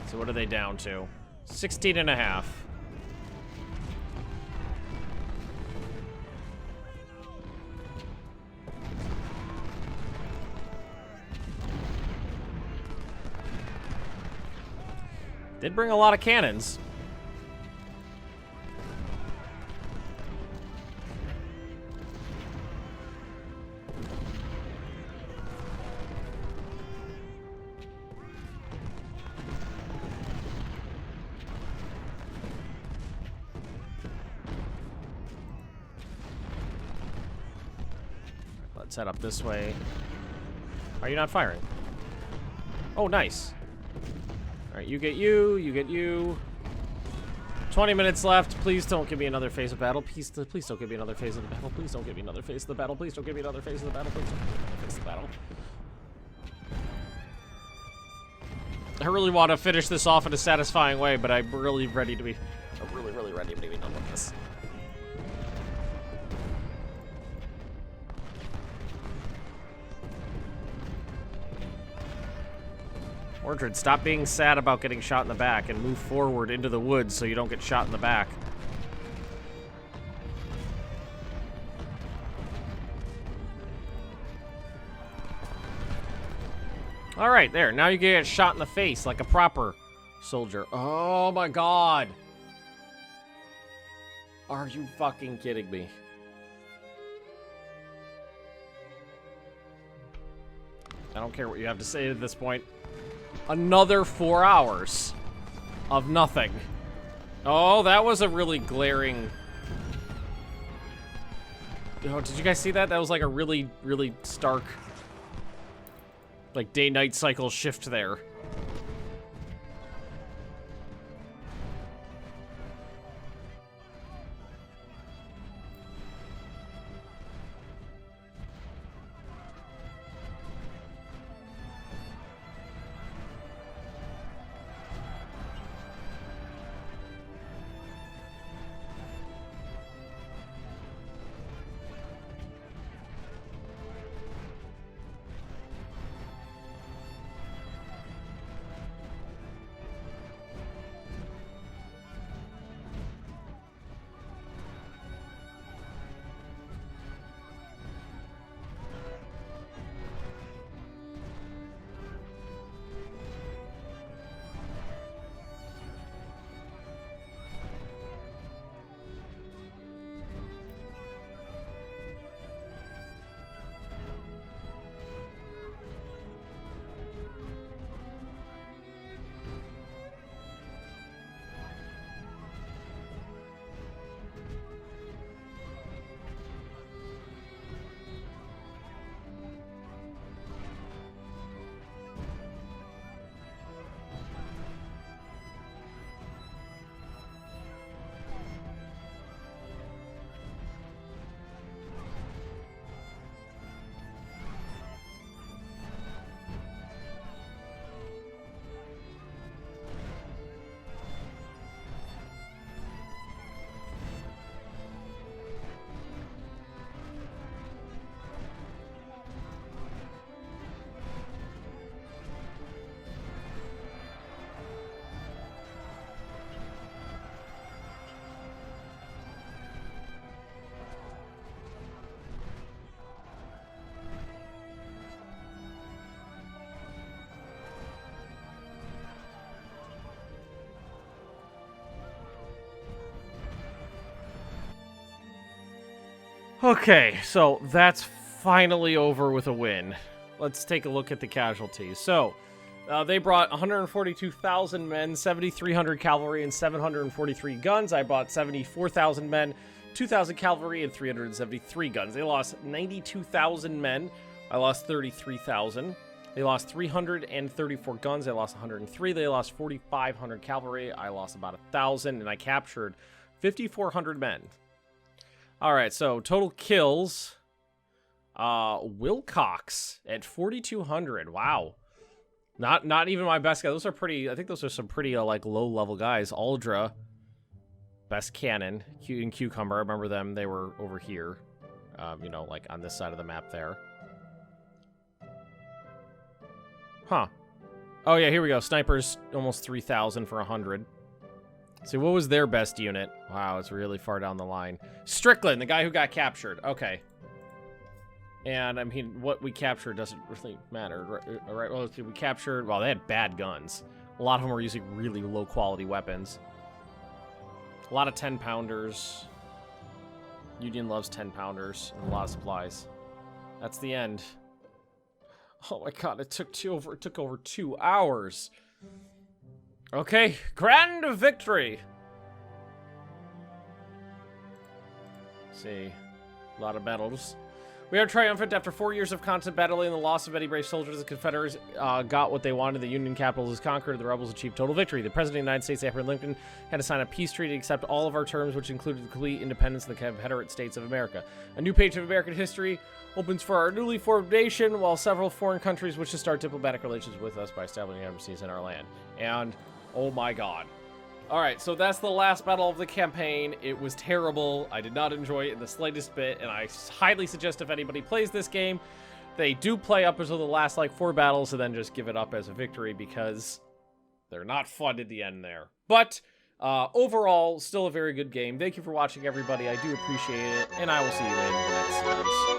So what are they down to? 16 and a half. Did bring a lot of cannons. Let's head up this way. Are you not firing? Oh, nice. All right, you get you, you get you. 20 minutes left. Please don't give me another phase of battle. Please don't give me another phase of the battle. Please don't give me another phase of the battle. Please don't give me another phase of the battle. Please don't give me another phase of the battle. I really want to finish this off in a satisfying way, but I'm really ready to be... I'm really ready to be done with this. Mordred, stop being sad about getting shot in the back and move forward into the woods so you don't get shot in the back. All right, there. Now you get shot in the face like a proper soldier. Oh my god. Are you fucking kidding me? I don't care what you have to say at this point. Another 4 hours of nothing. Oh, that was a really glaring... Oh, did you guys see that? That was like a really stark Like, day-night cycle shift there. Okay, so that's finally over with a win. Let's take a look at the casualties. So, they brought 142,000 men, 7,300 cavalry, and 743 guns. I brought 74,000 men, 2,000 cavalry, and 373 guns. They lost 92,000 men. I lost 33,000. They lost 334 guns. I lost 103. They lost 4,500 cavalry. I lost about 1,000, and I captured 5,400 men. All right, so total kills. Wilcox at 4,200. Wow. Not even my best guy. Those are pretty, I think those are some pretty, like, low-level guys. Aldra, best cannon. And Cucumber, I remember them. They were over here. You know, like, on this side of the map there. Huh. Oh, yeah, here we go. Snipers, almost 3,000 for 100. See, what was their best unit? Wow, it's really far down the line. Strickland, the guy who got captured. Okay. And, I mean, what we captured doesn't really matter. Right? Well, we captured... Well, they had bad guns. A lot of them were using really low-quality weapons. A lot of 10-pounders. Union loves 10-pounders. And a lot of supplies. That's the end. Oh, my God. It took over 2 hours. Okay, grand victory. Let's see, a lot of battles. We are triumphant after 4 years of constant battling and the loss of many brave soldiers. The Confederates got what they wanted. The Union capital was conquered. The rebels achieved total victory. The President of the United States, Abraham Lincoln, had to sign a peace treaty to accept all of our terms, which included the complete independence of the Confederate States of America. A new page of American history opens for our newly formed nation, while several foreign countries wish to start diplomatic relations with us by establishing embassies in our land. And oh my God. Alright, so that's the last battle of the campaign. It was terrible. I did not enjoy it in the slightest bit, and I highly suggest if anybody plays this game, they do play up until the last, like, 4 battles and then just give it up as a victory, because they're not fun at the end there. But, overall, still a very good game. Thank you for watching, everybody. I do appreciate it, and I will see you in the next series.